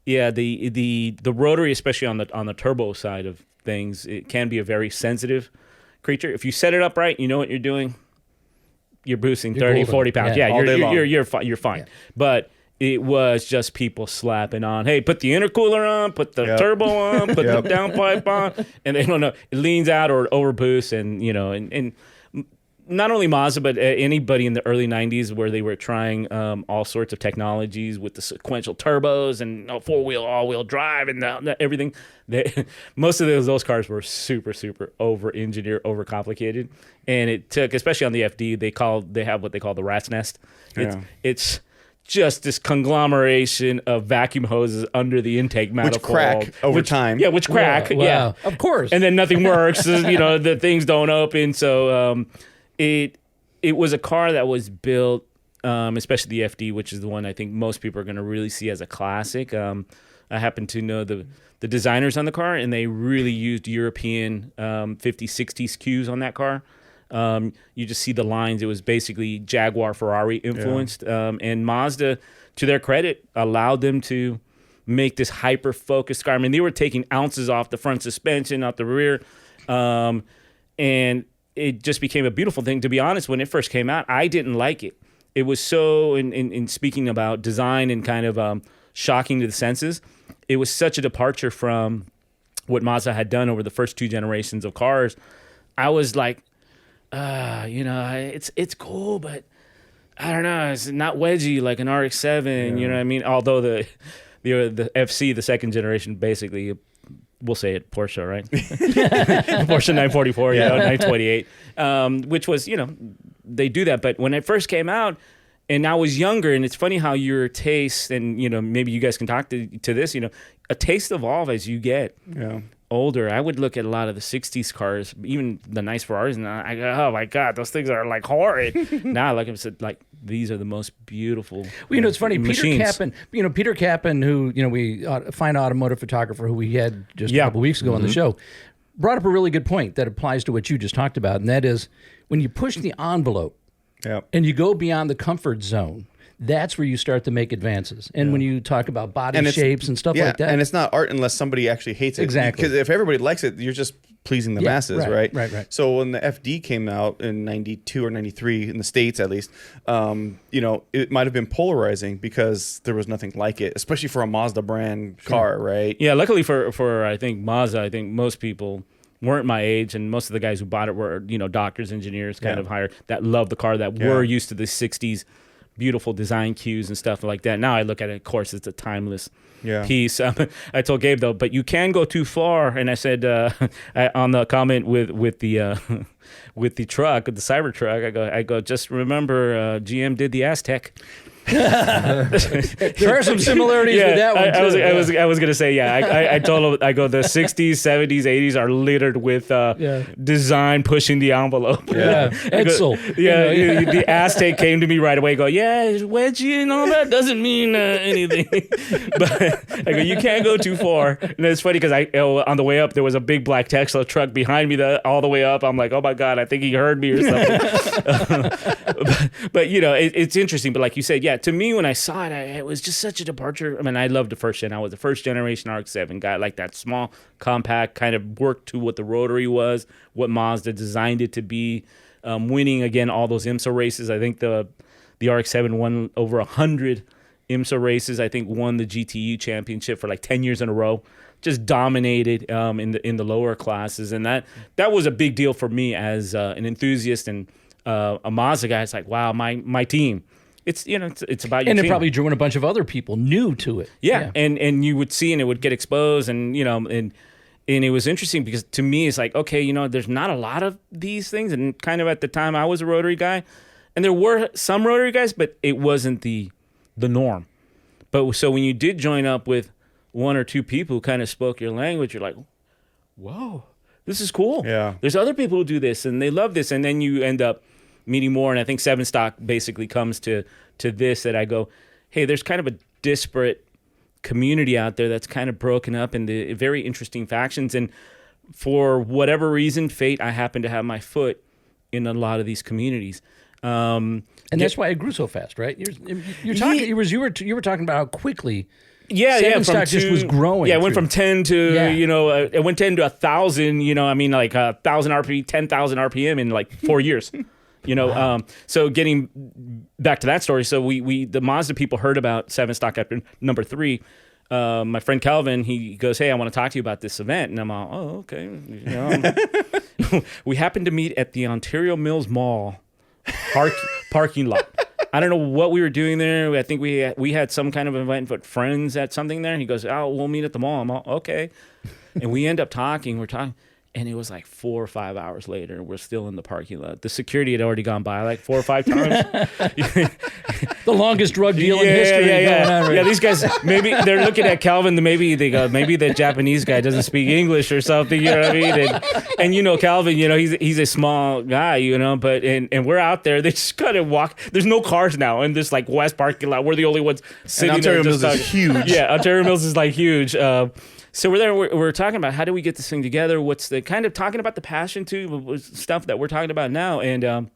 S4: The rotary, especially on the turbo side of things, it can be a very sensitive creature. If you set it up right, you know what you're doing. You're boosting 30, 40 pounds. Yeah, you're fine. Yeah. But it was just people slapping on, hey, put the intercooler on, put the turbo on, put the downpipe on, and they don't know. It leans out or it overboosts, and not only Mazda, but anybody in the early 90s where they were trying all sorts of technologies with the sequential turbos and four-wheel, all-wheel drive and everything. Most of those cars were super, super over-engineered, over-complicated. And it took, especially on the FD, they have what they call the rat's nest. It's just this conglomeration of vacuum hoses under the intake manifold.
S2: Which crack over time.
S4: Yeah, which crack.
S1: Wow.
S4: Yeah.
S1: Of course.
S4: And then nothing works. The things don't open. So it was a car that was built, especially the FD, which is the one I think most people are going to really see as a classic. I happen to know the designers on the car, and they really used European 50s, 60s cues on that car. You just see the lines. It was basically Jaguar, Ferrari influenced. And Mazda, to their credit, allowed them to make this hyper-focused car. I mean, they were taking ounces off the front suspension, off the rear. And it just became a beautiful thing. To be honest, when it first came out, I didn't like it. It was so, in speaking about design and kind of shocking to the senses, it was such a departure from what Mazda had done over the first two generations of cars. I was like, it's cool, but I don't know. It's not wedgy like an RX-7. You know what I mean? Although the FC, the second generation, basically, we'll say it Porsche, right? Porsche 944, 928, which was, they do that. But when it first came out, and I was younger, and it's funny how your taste, and maybe you guys can talk to this. A taste evolve as you get older. I would look at a lot of the 60s cars, even the nice Ferraris, and I go, oh my God, those things are like horrid. Now, like I said, like these are the most beautiful.
S1: Well, it's funny.
S4: machines.
S1: Peter Kappen, who we fine automotive photographer who we had just a couple weeks ago on the show, brought up a really good point that applies to what you just talked about, and that is when you push the envelope and you go beyond the comfort zone. That's where you start to make advances. And when you talk about body shapes and stuff like that.
S2: And it's not art unless somebody actually hates it.
S1: Exactly.
S2: Because if everybody likes it, you're just pleasing the masses, right?
S1: Right.
S2: So when the FD came out in 92 or 93, in the States at least, it might have been polarizing because there was nothing like it, especially for a Mazda brand car, right?
S4: Yeah, luckily for I think Mazda, I think most people weren't my age, and most of the guys who bought it were, doctors, engineers, kind of higher, that loved the car, that were used to the 60s beautiful design cues and stuff like that. Now I look at it, of course, it's a timeless piece. I told Gabe though, but you can go too far. And I said on the comment with the with the truck, the Cybertruck, I go, just remember GM did the Aztec.
S1: There are some similarities with that one too.
S4: I was gonna say I told him, I go, the 60s, 70s, 80s are littered with design pushing the envelope.
S1: Edsel.
S4: The Aztec came to me right away. Go, it's wedgy and all that doesn't mean anything. But I go, you can't go too far. And it's funny because on the way up there was a big black Tesla truck behind me all the way up. I'm like, oh my God, I think he heard me or something. but it's interesting. But like you said, to me, when I saw it, it was just such a departure. I mean, I loved the first gen. I was the first generation RX-7 guy, like that small, compact, kind of worked to what the Rotary was, what Mazda designed it to be, winning, again, all those IMSA races. I think the RX-7 won over 100 IMSA races. I think won the GTU championship for like 10 years in a row. Just dominated in the lower classes. And that was a big deal for me as an enthusiast and a Mazda guy. It's like, wow, my team. It's it's about your
S1: and
S4: team.
S1: it probably drew in a bunch of other people new to it.
S4: And you would see, and it would get exposed, and and it was interesting because to me it's like, okay, there's not a lot of these things, and kind of at the time I was a Rotary guy, and there were some Rotary guys, but it wasn't the norm. But so when you did join up with one or two people who kind of spoke your language, you're like, whoa, this is cool.
S2: Yeah,
S4: there's other people who do this and they love this, and then you end up meeting more. And I think SevenStock basically comes to this, that I go, hey, there's kind of a disparate community out there that's kind of broken up into very interesting factions. And for whatever reason, fate, I happen to have my foot in a lot of these communities.
S1: And that's why it grew so fast, right? You're talking. You were talking about how quickly. SevenStock just was growing.
S4: Yeah, it went from 10 to it went 10 to 1,000. I mean, like 1,000 RPM, 10,000 RPM in like 4 years.
S1: Wow.
S4: So getting back to that story, so we the Mazda people heard about SevenStock after number 3. My friend Calvin, he goes, hey, I want to talk to you about this event. And I'm all, oh, okay. we happened to meet at the Ontario Mills Mall parking lot. I don't know what we were doing there. I think we had some kind of event with friends at something there. He goes, "Oh, we'll meet at the mall." I'm all, okay. And we end up talking. We're talking. And it was like 4 or 5 hours later. We're still in the parking lot. The security had already gone by like 4 or 5 times.
S1: The longest drug deal in history.
S4: Yeah, these guys, maybe they're looking at Calvin. Maybe they go, maybe the Japanese guy doesn't speak English or something. You know what I mean? And you know, Calvin, you know, he's a small guy, you know, but and we're out there. They just kind of walk. There's no cars now in this like West parking lot. We're the only ones sitting
S2: and
S4: there.
S2: Ontario Mills is huge.
S4: Yeah, Ontario Mills is like huge. So we're there. We're talking about how do we get this thing together? What's the kind of talking about the passion too, stuff that we're talking about now. And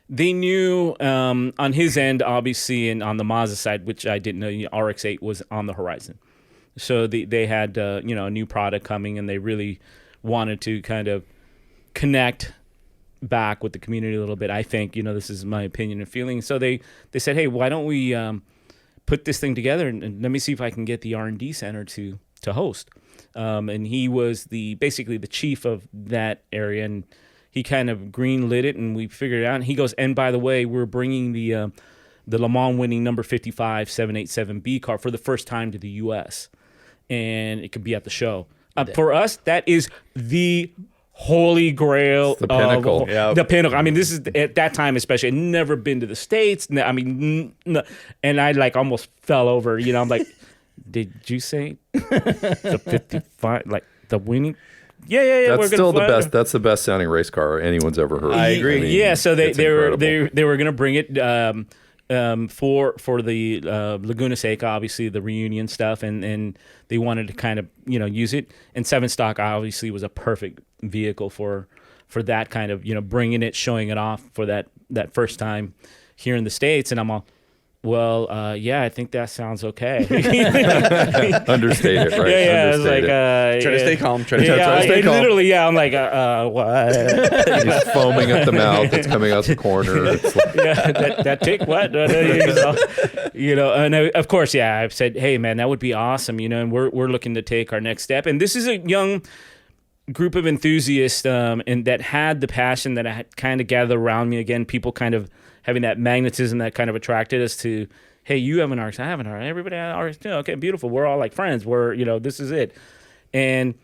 S4: they knew on his end, obviously, and on the Mazda side, which I didn't know, RX-8 was on the horizon. So they had a new product coming, and they really wanted to kind of connect back with the community a little bit. I think, this is my opinion and feeling. So they said, hey, why don't we put this thing together and let me see if I can get the R&D center to host. And he was basically the chief of that area, and he kind of green-lit it, and we figured it out. And he goes, and by the way, we're bringing the Le Mans winning number 55 787B car for the first time to the U.S., and it could be at the show. For us, that is the holy grail.
S5: It's the pinnacle.
S4: The pinnacle. I mean, this is at that time especially. I'd never been to the States. I mean, and I like almost fell over. I'm like, did you say the 55? Like the winning? Yeah.
S5: That's still the best. That's the best sounding race car anyone's ever heard.
S2: I agree.
S5: I mean,
S4: yeah. So they were going to bring it for the Laguna Seca, obviously the reunion stuff, and they wanted to kind of use it. And SevenStock obviously was a perfect vehicle for that kind of bringing it, showing it off for that first time here in the States. And I'm all, well, yeah, I think that sounds okay.
S5: Understate it, right?
S4: Yeah, it's like
S2: Try to stay calm. Try to
S5: stay calm.
S4: Literally, I'm like, what?
S5: He's foaming at the mouth. It's coming out the corner. It's like,
S4: that tick, what? And of course, yeah, I've said, hey, man, that would be awesome, and we're looking to take our next step. And this is a young group of enthusiasts and that had the passion that I had kind of gathered around me. Again, people kind of having that magnetism that kind of attracted us to, hey, you have an RX, I have an RX, everybody has an RX too. Okay, beautiful. We're all like friends. This is it. And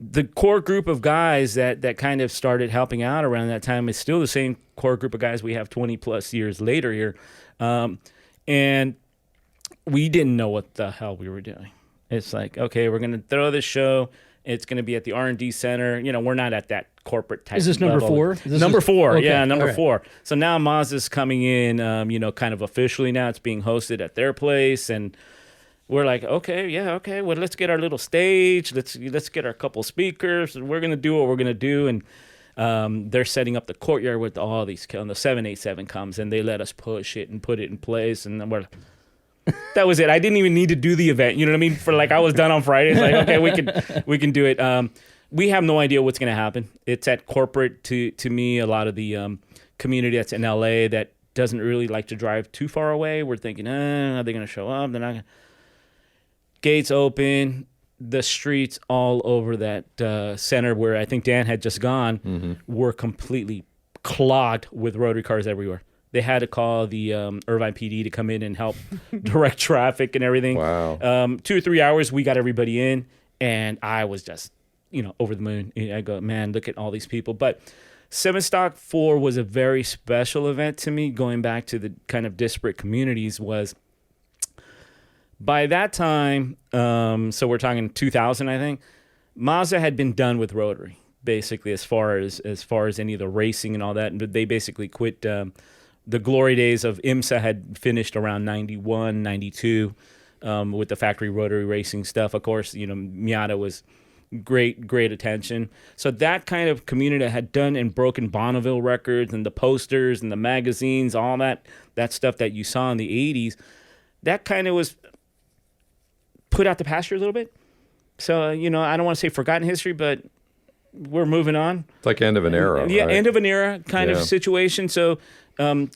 S4: the core group of guys that kind of started helping out around that time is still the same core group of guys we have 20 plus years later here. And we didn't know what the hell we were doing. It's like, okay, we're going to throw this show. It's going to be at the R&D center. We're not at that corporate type.
S1: Is this number
S4: level.
S1: 4?
S4: Number 4,
S1: okay.
S4: yeah, number
S1: right.
S4: 4. So now Mazda's coming in, kind of officially now. It's being hosted at their place, and we're like, okay. Well, let's get our little stage. Let's get our couple speakers. We're going to do what we're going to do, and they're setting up the courtyard with all these. And the 787 comes, and they let us push it and put it in place, and then we're. That was it. I didn't even need to do the event. You know what I mean? For like, I was done on Friday. It's like, okay, we can do it. We have no idea what's going to happen. It's at corporate to me. A lot of the community that's in LA that doesn't really like to drive too far away. We're thinking, are they going to show up? They're not going to. Gates open, the streets all over that center where I think Dan had just gone were completely clogged with Rotary cars everywhere. They had to call the Irvine PD to come in and help direct traffic and everything.
S5: wow.
S4: 2 or 3 hours, we got everybody in, and I was just, over the moon. I go, man, look at all these people. But SevenStock Four was a very special event to me, going back to the kind of disparate communities was, by that time, so we're talking 2000, I think, Mazda had been done with Rotary, basically, as far as any of the racing and all that. And they basically quit. The glory days of IMSA had finished around 91, 92 with the factory Rotary racing stuff. Of course, Miata was great attention. So that kind of community that had done and broken Bonneville records and the posters and the magazines, all that stuff that you saw in the 80s, that kind of was put out the pasture a little bit. So, I don't want to say forgotten history, but we're moving on.
S5: It's like end of an era.
S4: Yeah,
S5: right?
S4: end of an era kind of situation. So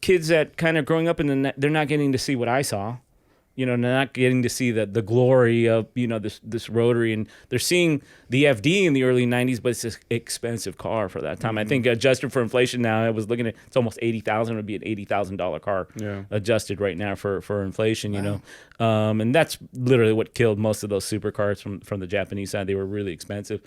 S4: kids that kind of growing up they're not getting to see what I saw. not getting to see the glory of, this Rotary. And they're seeing the FD in the early 90s, but it's an expensive car for that time. I think adjusted for inflation now, I was looking at, it's almost $80,000. It would be an $80,000 car adjusted right now for inflation, and that's literally what killed most of those supercars from the Japanese side. They were really expensive.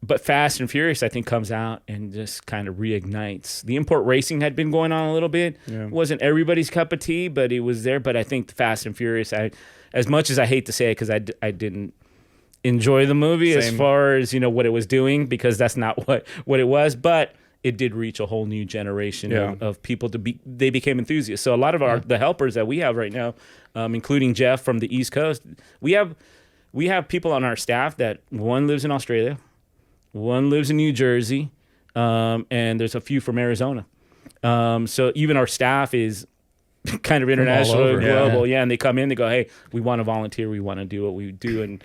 S4: But Fast and Furious, I think, comes out and just kind of reignites. The import racing had been going on a little bit. Yeah. It wasn't everybody's cup of tea, but it was there. But I think Fast and Furious, as much as I hate to say it, because I didn't enjoy the movie as far as, what it was doing, because that's not what it was. But it did reach a whole new generation of people they became enthusiasts. So a lot of the helpers that we have right now, including Jeff from the East Coast, we have people on our staff that one lives in Australia, one lives in New Jersey, and there's a few from Arizona. So even our staff is kind of international, global. And they come in, they go, hey, we want to volunteer. We want to do what we do. And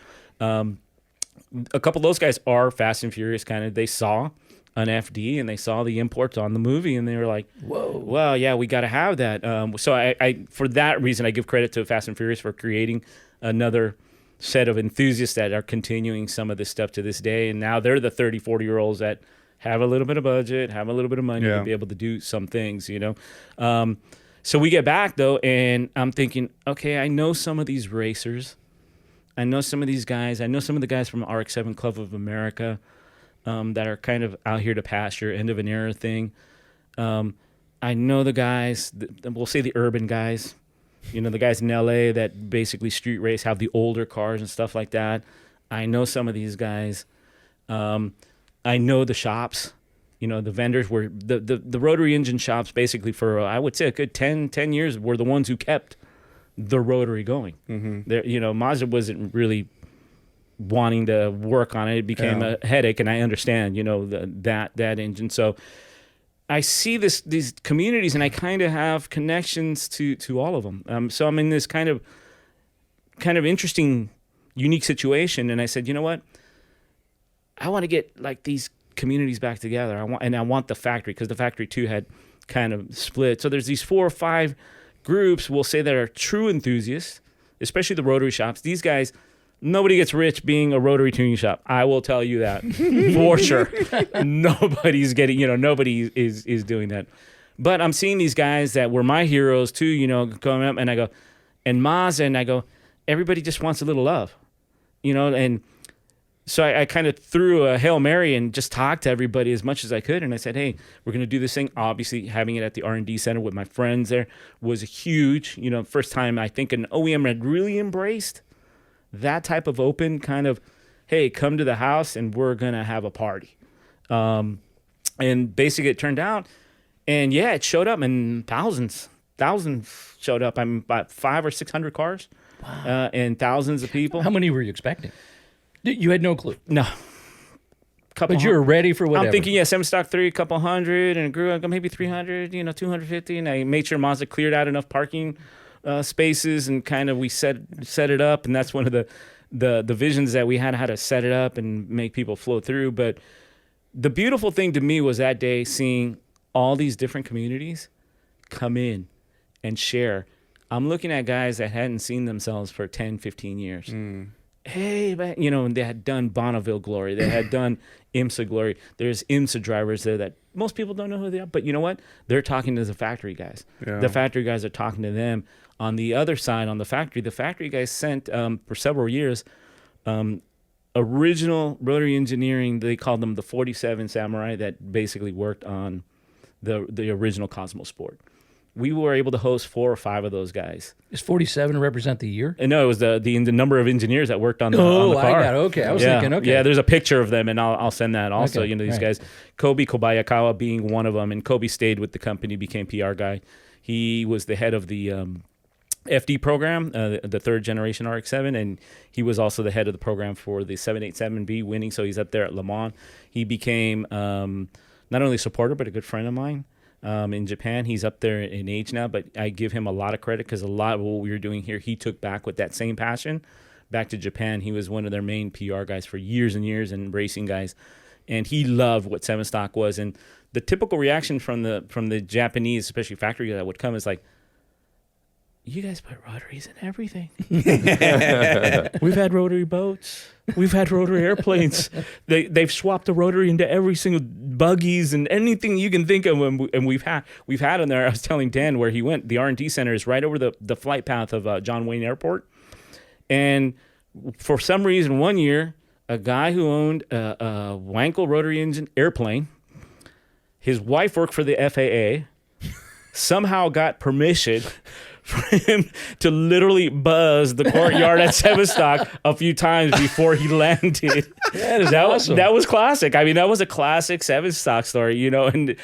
S4: a couple of those guys are Fast and Furious kind of. They saw an FD and they saw the imports on the movie, and they were like, whoa, well, yeah, we got to have that. So I for that reason, I give credit to Fast and Furious for creating another set of enthusiasts that are continuing some of this stuff to this day. And now they're the 30, 40-year-olds that have a little bit of budget, have a little bit of money to be able to do some things, So we get back, though, and I'm thinking, okay, I know some of these racers. I know some of these guys. I know some of the guys from RX-7 Club of America that are kind of out here to pasture, end of an era thing. I know the guys, we'll say the urban guys, the guys in LA that basically street race, have the older cars and stuff like that. I know some of these guys. I know the shops, the vendors were the rotary engine shops basically for, I would say, a good 10 years were the ones who kept the Rotary going. There, Mazda wasn't really wanting to work on it. It became a headache, and I understand, that engine. So I see these communities, and I kind of have connections to all of them. So I'm in this kind of interesting, unique situation, and I said, you know what? I want to get like these communities back together. I want the factory, because the factory too had kind of split. So there's these 4 or 5 groups, we'll say, that are true enthusiasts, especially the Rotary shops. These guys, nobody gets rich being a Rotary tuning shop. I will tell you that for sure. Nobody's getting, nobody is doing that. But I'm seeing these guys that were my heroes too, coming up, and I go, and Mazda, and I go, everybody just wants a little love, and so I kind of threw a Hail Mary and just talked to everybody as much as I could. And I said, hey, we're going to do this thing. Obviously, having it at the R&D Center with my friends there was huge. First time I think an OEM had really embraced that type of open kind of, hey, come to the house and we're going to have a party. And basically it turned out, and it showed up, and thousands showed up. I'm about 500 or 600 cars. Wow. And thousands of people.
S1: How many were you expecting? You had no clue.
S4: No.
S1: But you were ready for whatever.
S4: I'm thinking, SevenStock 3, a couple hundred, and it grew up maybe 300, 250. And I made sure Mazda cleared out enough parking spaces, and kind of we set it up. And that's one of the visions that we had, how to set it up and make people flow through. But the beautiful thing to me was that day seeing all these different communities come in and share. I'm looking at guys that hadn't seen themselves for 10, 15 years. Hey, but they had done Bonneville Glory, they had done IMSA Glory. There's IMSA drivers there that most people don't know who they are, but you know what? They're talking to the factory guys. The factory guys are talking to them. On the other side, on the factory guys sent for several years original rotary engineering. They called them the 47 Samurai, that basically worked on the original Cosmo Sport. We were able to host 4 or 5 of those guys.
S1: Does 47 represent the year?
S4: No, it was the number of engineers that worked on the car.
S1: I got it. Okay. I was thinking, okay.
S4: Yeah, there's a picture of them, and I'll send that also. Okay, these guys, Kobe Kobayakawa being one of them, and Kobe stayed with the company, became PR guy. He was the head of the FD program, the 3rd generation RX-7, and he was also the head of the program for the 787B winning, so he's up there at Le Mans. He became not only a supporter, but a good friend of mine. In Japan, he's up there in age now, but I give him a lot of credit, because a lot of what we were doing here, he took back with that same passion back to Japan. He was one of their main PR guys for years and years, and racing guys, and he loved what SevenStock was. And the typical reaction from the Japanese, especially factory, that would come is like, you guys put rotaries in everything. We've had rotary boats. We've had rotary airplanes. They've swapped the rotary into every single buggies and anything you can think of. And we've had them there. I was telling Dan where he went. The R&D center is right over the flight path of John Wayne Airport. And for some reason, one year, a guy who owned a Wankel rotary engine airplane, his wife worked for the FAA, somehow got permission for him to literally buzz the courtyard at SevenStock a few times before he landed.
S1: That is awesome.
S4: That was classic. I mean, that was a classic SevenStock story, you know. And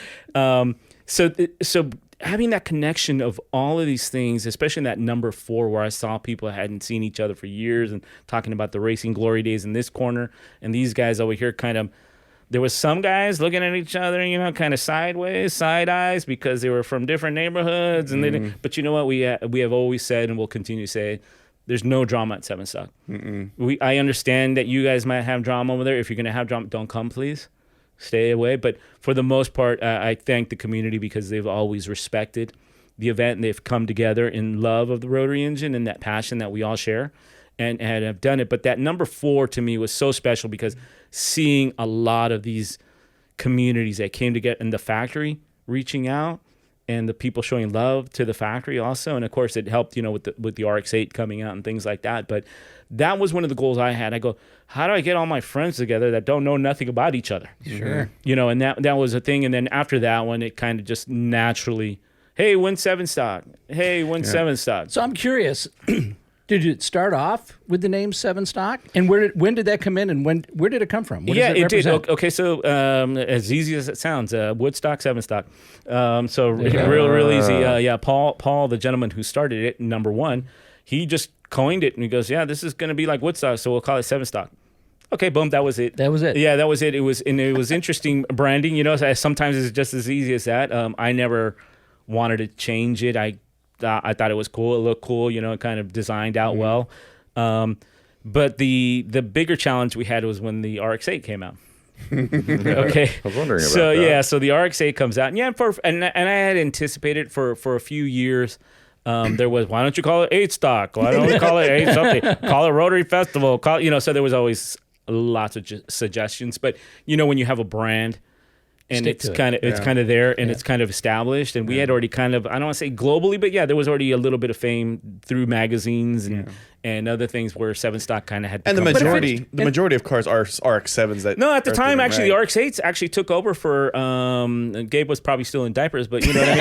S4: so having that connection of all of these things, especially in that number 4 where I saw people hadn't seen each other for years and talking about the racing glory days in this corner, and these guys over here kind of, there was some guys looking at each other, you know, kind of sideways, side eyes, because they were from different neighborhoods. And they didn't, but you know what? We have always said, and we'll continue to say, there's no drama at SevenStock. I understand that you guys might have drama over there. If you're going to have drama, don't come, please. Stay away. But for the most part, I thank the community because they've always respected the event, and they've come together in love of the rotary engine and that passion that we all share. And have done it. But that number 4 to me was so special because seeing a lot of these communities that came together in the factory reaching out and the people showing love to the factory also. And of course it helped, you know, with the RX-8 coming out and things like that. But that was one of the goals I had. I go, how do I get all my friends together that don't know nothing about each other?
S1: Sure.
S4: You know, and that was a thing. And then after that one, it kind of just naturally, hey, win SevenStock. Hey, win SevenStock.
S1: So I'm curious. Did it start off with the name SevenStock? And when did that come in? And where did it come from? What does it represent?
S4: did. Okay, so as easy as it sounds, Woodstock, SevenStock. Real easy. Paul, the gentleman who started it, number 1, he just coined it and he goes, "Yeah, this is going to be like Woodstock, so we'll call it SevenStock." Okay, boom, that was it.
S1: That was it.
S4: Yeah, that was it. It was interesting branding. You know, sometimes it's just as easy as that. I never wanted to change it. I thought it was cool. It looked cool, you know, it kind of designed out well. But the bigger challenge we had was when the RX-8 came out. Okay.
S5: I was wondering about that.
S4: Yeah, so the RX-8 comes out. And I had anticipated for a few years. There was, why don't you call it 8-stock? Why don't we call it 8 something? Call it Rotary Festival. So there was always lots of suggestions. But, you know, when you have a brand, and it's kind of there, and it's kind of established, and we had already kind of, I don't want to say globally, but yeah, there was already a little bit of fame through magazines and other things where SevenStock kind of had.
S2: And the majority of cars are RX-7s. That
S4: no, at the time actually the RX-8s actually took over for. Gabe was probably still in diapers, but you know what I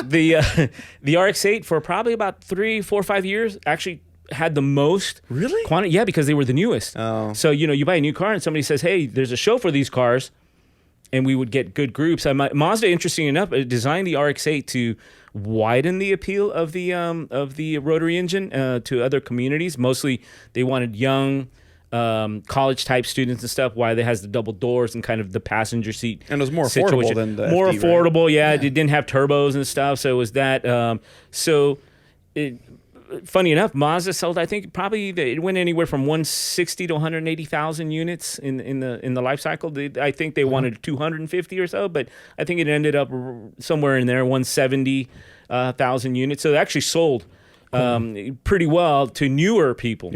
S4: mean. The RX-8 for probably about 3, 4, 5 years actually had the most quantity. Yeah, because they were the newest. Oh. So you know, you buy a new car and somebody says, "Hey, there's a show for these cars." And we would get good groups. Mazda, interesting enough, designed the RX-8 to widen the appeal of the rotary engine to other communities. Mostly, they wanted young college type students and stuff. Why they has the double doors and kind of the passenger seat,
S2: and it was more affordable than the
S4: more
S2: FD,
S4: affordable.
S2: Right?
S4: Yeah, it didn't have turbos and stuff, so it was that. Funny enough, Mazda sold, I think, probably it went anywhere from 160 to 180,000 units in the life cycle. I think they wanted 250 or so, but I think it ended up somewhere in there, 170,000 units. So it actually sold pretty well to newer people,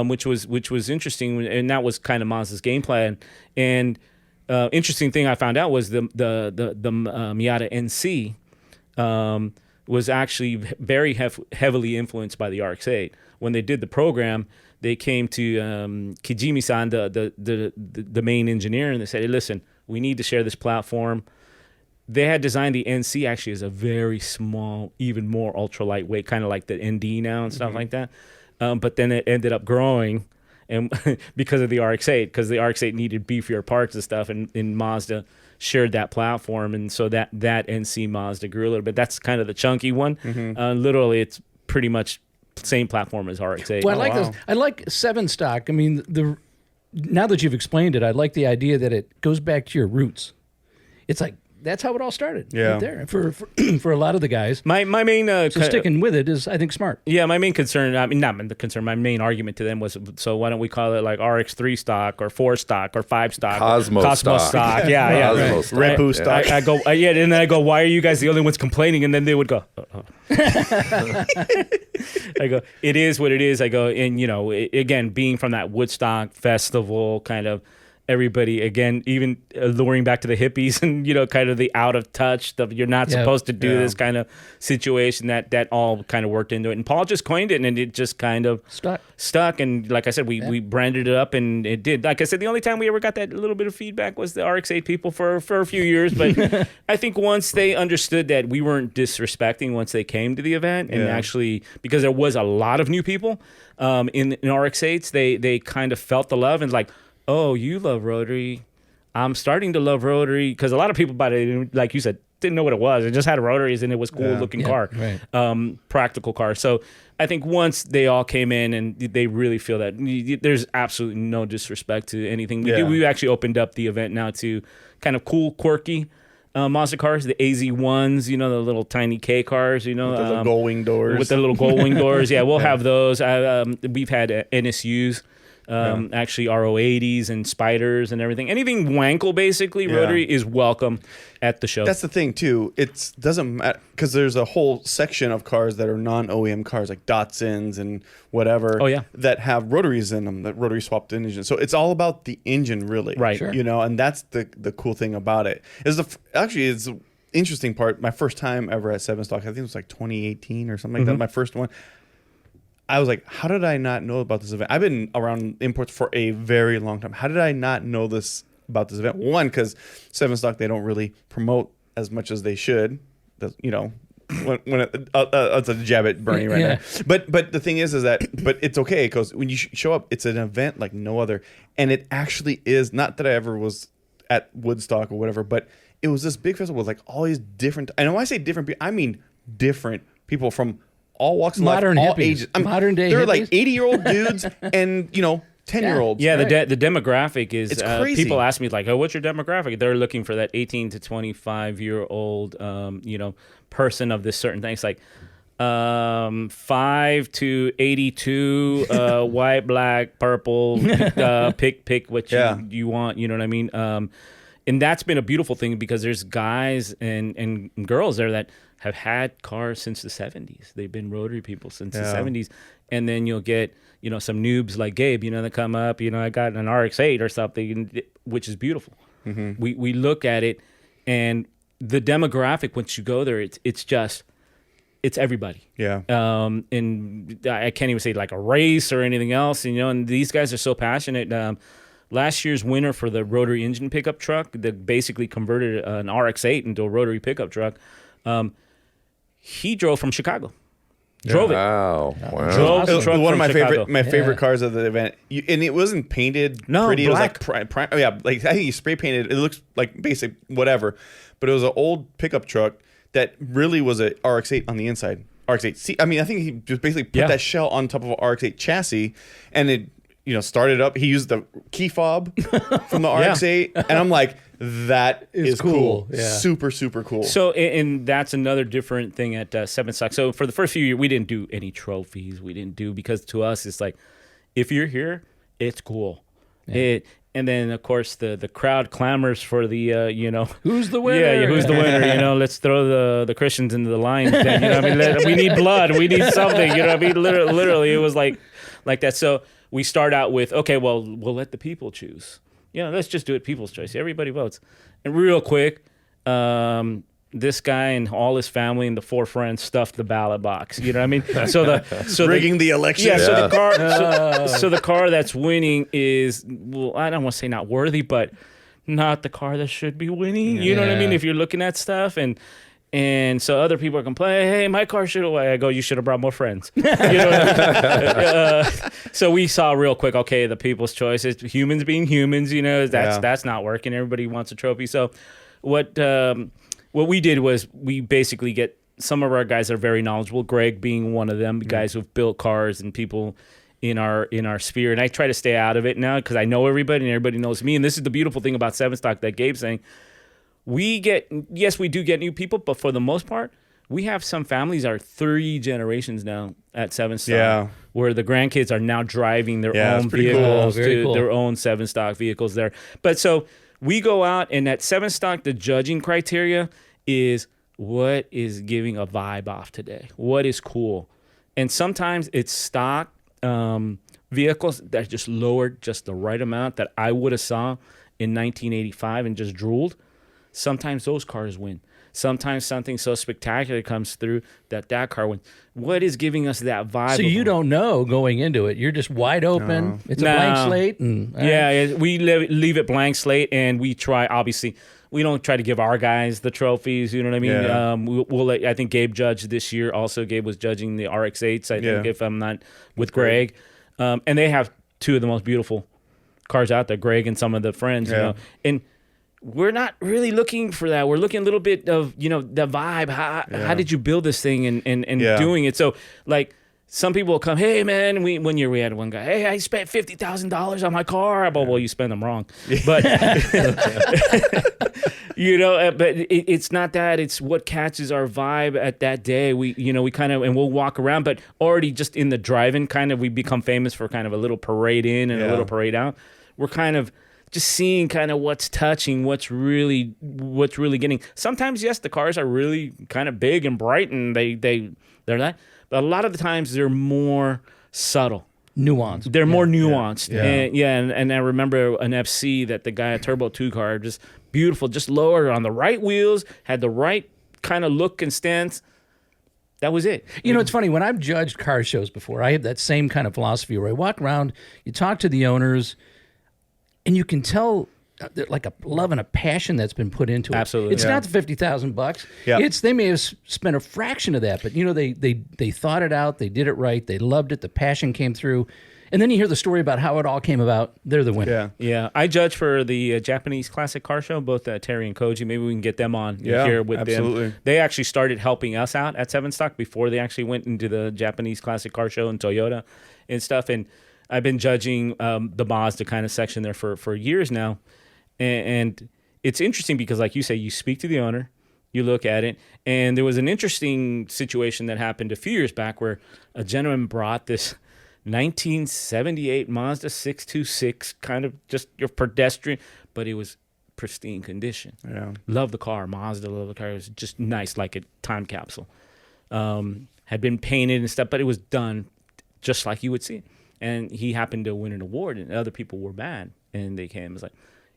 S4: which was interesting, and that was kind of Mazda's game plan. And interesting thing I found out was the Miata NC. Was actually very heavily influenced by the RX-8. When they did the program, they came to Kijimi-san, the main engineer, and they said, "Hey, listen, we need to share this platform." They had designed the NC actually as a very small, even more ultra lightweight, kind of like the ND now and stuff like that. But then it ended up growing, and because of the RX-8, because the RX-8 needed beefier parts and stuff, and Mazda shared that platform, and so that NC Mazda grew a little bit. That's kind of the chunky one. Literally, it's pretty much same platform as RX-8.
S1: Well, I like SevenStock. I mean, now that you've explained it, I like the idea that it goes back to your roots. It's like that's how it all started. Yeah, right there for a lot of the guys.
S4: My main
S1: sticking with it is, I think, smart.
S4: Yeah, my main concern. I mean, not the concern. My main argument to them was, so why don't we call it like RX-3 stock or 4 stock or 5 stock?
S5: Cosmo stock.
S4: Yeah.
S2: Repu stock.
S4: I go, and then I go, why are you guys the only ones complaining? And then they would go, I go, it is what it is. I go, and again, being from that Woodstock festival, kind of everybody, again, even luring back to the hippies and, kind of the out of touch, you're not supposed to do this kind of situation, that all kind of worked into it. And Paul just coined it, and it just kind of stuck. And like I said, we branded it up, and it did. Like I said, the only time we ever got that little bit of feedback was the RX-8 people for a few years. But I think once they understood that we weren't disrespecting once they came to the event, and actually, because there was a lot of new people in RX-8s, they kind of felt the love and like, oh, you love Rotary. I'm starting to love Rotary, because a lot of people, by it, like you said, didn't know what it was. It just had Rotaries, and it was a cool looking car, practical car. So I think once they all came in, and they really feel that there's absolutely no disrespect to anything. We actually opened up the event now to kind of cool, quirky Mazda cars, the AZ1s, the little tiny K cars,
S2: with the little gull wing doors.
S4: With the little gull wing doors. Yeah, we'll have those. We've had NSUs. Actually RO80s and Spiders and everything. Anything Wankel, basically, Rotary is welcome at the show.
S2: That's the thing, too. It doesn't matter, because there's a whole section of cars that are non-OEM cars, like Datsuns and whatever, that have Rotaries in them, that Rotary swapped engines. So it's all about the engine, really.
S4: Right. Sure.
S2: And that's the cool thing about it. It's the interesting part. My first time ever at SevenStock, I think it was like 2018 or something like that, my first one. I was like, how did I not know about this event? I've been around imports for a very long time. How did I not know about this event? One, because SevenStock, they don't really promote as much as they should. When it's a jab at Bernie right now. But the thing is that it's okay, because when you show up, it's an event like no other, and it actually is. Not that I ever was at Woodstock or whatever, but it was this big festival with like all these different. And when I say different people, I mean different people from all walks of life, all ages.
S1: Modern day
S2: They're
S1: hippies.
S2: like 80-year-old dudes and 10-year-olds.
S4: Yeah, the demographic is.
S2: It's crazy.
S4: People ask me like, "Oh, what's your demographic?" They're looking for that 18 to 25-year-old, person of this certain thing. It's like 5 to 82, white, black, purple. Pick what you want. You know what I mean? And that's been a beautiful thing, because there's guys and girls there that have had cars since the 70s. They've been Rotary people since the 70s. And then you'll get, some noobs like Gabe, that come up, I got an RX-8 or something, which is beautiful. Mm-hmm. We look at it, and the demographic, once you go there, it's everybody.
S2: Yeah.
S4: And I can't even say like a race or anything else, and these guys are so passionate. Last year's winner for the Rotary engine pickup truck that basically converted an RX-8 into a Rotary pickup truck, he drove from Chicago. Drove it.
S5: Wow.
S4: Drove the truck
S2: one of
S4: from Chicago.
S2: my favorite cars of the event, and it wasn't painted pretty.
S4: Black.
S2: It was like like I think he spray painted. It looks like basic whatever, but it was an old pickup truck that really was a RX-8 on the inside. RX-8. I think he just basically put that shell on top of an RX-8 chassis, and it started up. He used the key fob from the RX-8, and I'm like, that is cool. Yeah. Super, super cool.
S4: So, and that's another different thing at SevenStock. So for the first few years, we didn't do any trophies. Because to us, it's like, if you're here, it's cool. Yeah. And then, of course, the crowd clamors for the,
S1: who's the winner?
S4: Yeah, who's the winner? Let's throw the Christians into the lions. Then, we need blood. We need something. Literally, it was like that. So we start out with, okay, well, we'll let the people choose. Let's just do it people's choice. Everybody votes. And real quick, this guy and all his family and the 4 friends stuffed the ballot box. You know what I mean? So
S2: rigging the election.
S4: Yeah. So the car. So the car that's winning is, well, I don't want to say not worthy, but not the car that should be winning. You know what I mean? If you're looking at stuff and so other people are complaining, hey, my car should have won. I go, you should have brought more friends. You know what I mean? So we saw real quick, okay, the people's choice is humans being humans. That's not working. Everybody wants a trophy. So what we did was we basically get some of our guys that are very knowledgeable, Greg being one of them, guys who've built cars and people in our sphere. And I try to stay out of it now because I know everybody and everybody knows me. And this is the beautiful thing about SevenStock that Gabe's saying. We do get new people, but for the most part, we have some families are 3 generations now at SevenStock, where the grandkids are now driving their own vehicles, their own SevenStock vehicles there. But so we go out, and at SevenStock, the judging criteria is what is giving a vibe off today? What is cool? And sometimes it's stock vehicles that are just lowered just the right amount that I would have saw in 1985 and just drooled. Sometimes those cars win. Sometimes something so spectacular comes through that car wins. What is giving us that vibe?
S1: So you don't know going into it. You're just wide open. It's a blank slate. And
S4: we leave it blank slate, and we try, obviously, we don't try to give our guys the trophies, you know what I mean?
S2: Yeah.
S4: We'll let, I think Gabe judged this year. Also, Gabe was judging the RX-8s, I think, if I'm not, with Greg. And they have two of the most beautiful cars out there, Greg and some of the friends, you know. And we're not really looking for that. We're looking a little bit of, the vibe. How did you build this thing and doing it? So, like, some people will come, hey, man, one year we had one guy, hey, I spent $50,000 on my car. Well, you spent them wrong. But, but it's not that. It's what catches our vibe at that day. We kind of, and we'll walk around, but already just in the drive-in kind of, we become famous for kind of a little parade in and a little parade out. We're kind of just seeing kind of what's touching, what's really getting. Sometimes, yes, the cars are really kind of big and bright, and they're that. But a lot of the times, they're more subtle,
S1: nuanced.
S4: They're more nuanced.
S2: Yeah.
S4: And I remember an FC that the guy, a Turbo 2 car, just beautiful, just lowered on the right wheels, had the right kind of look and stance. That was it.
S1: It's funny. When I've judged car shows before, I have that same kind of philosophy where I walk around, you talk to the owners, and you can tell like a love and a passion that's been put into it.
S4: Absolutely.
S1: It's not the $50,000.
S2: Yeah.
S1: They may have spent a fraction of that, but they thought it out, they did it right, they loved it, the passion came through. And then you hear the story about how it all came about. They're the winner.
S4: Yeah. I judge for the Japanese classic car show, both Terry and Koji. Maybe we can get them on here with them. They actually started helping us out at SevenStock before they actually went into the Japanese classic car show in Toyota and stuff. And I've been judging the Mazda kind of section there for years now. And it's interesting because, like you say, you speak to the owner, you look at it, and there was an interesting situation that happened a few years back where a gentleman brought this 1978 Mazda 626, kind of just your pedestrian, but it was pristine condition.
S2: Yeah.
S4: Love the car. Mazda, love the car. It was just nice, like a time capsule. Had been painted and stuff, but it was done just like you would see it. And he happened to win an award, and other people were mad. And they came. It was like,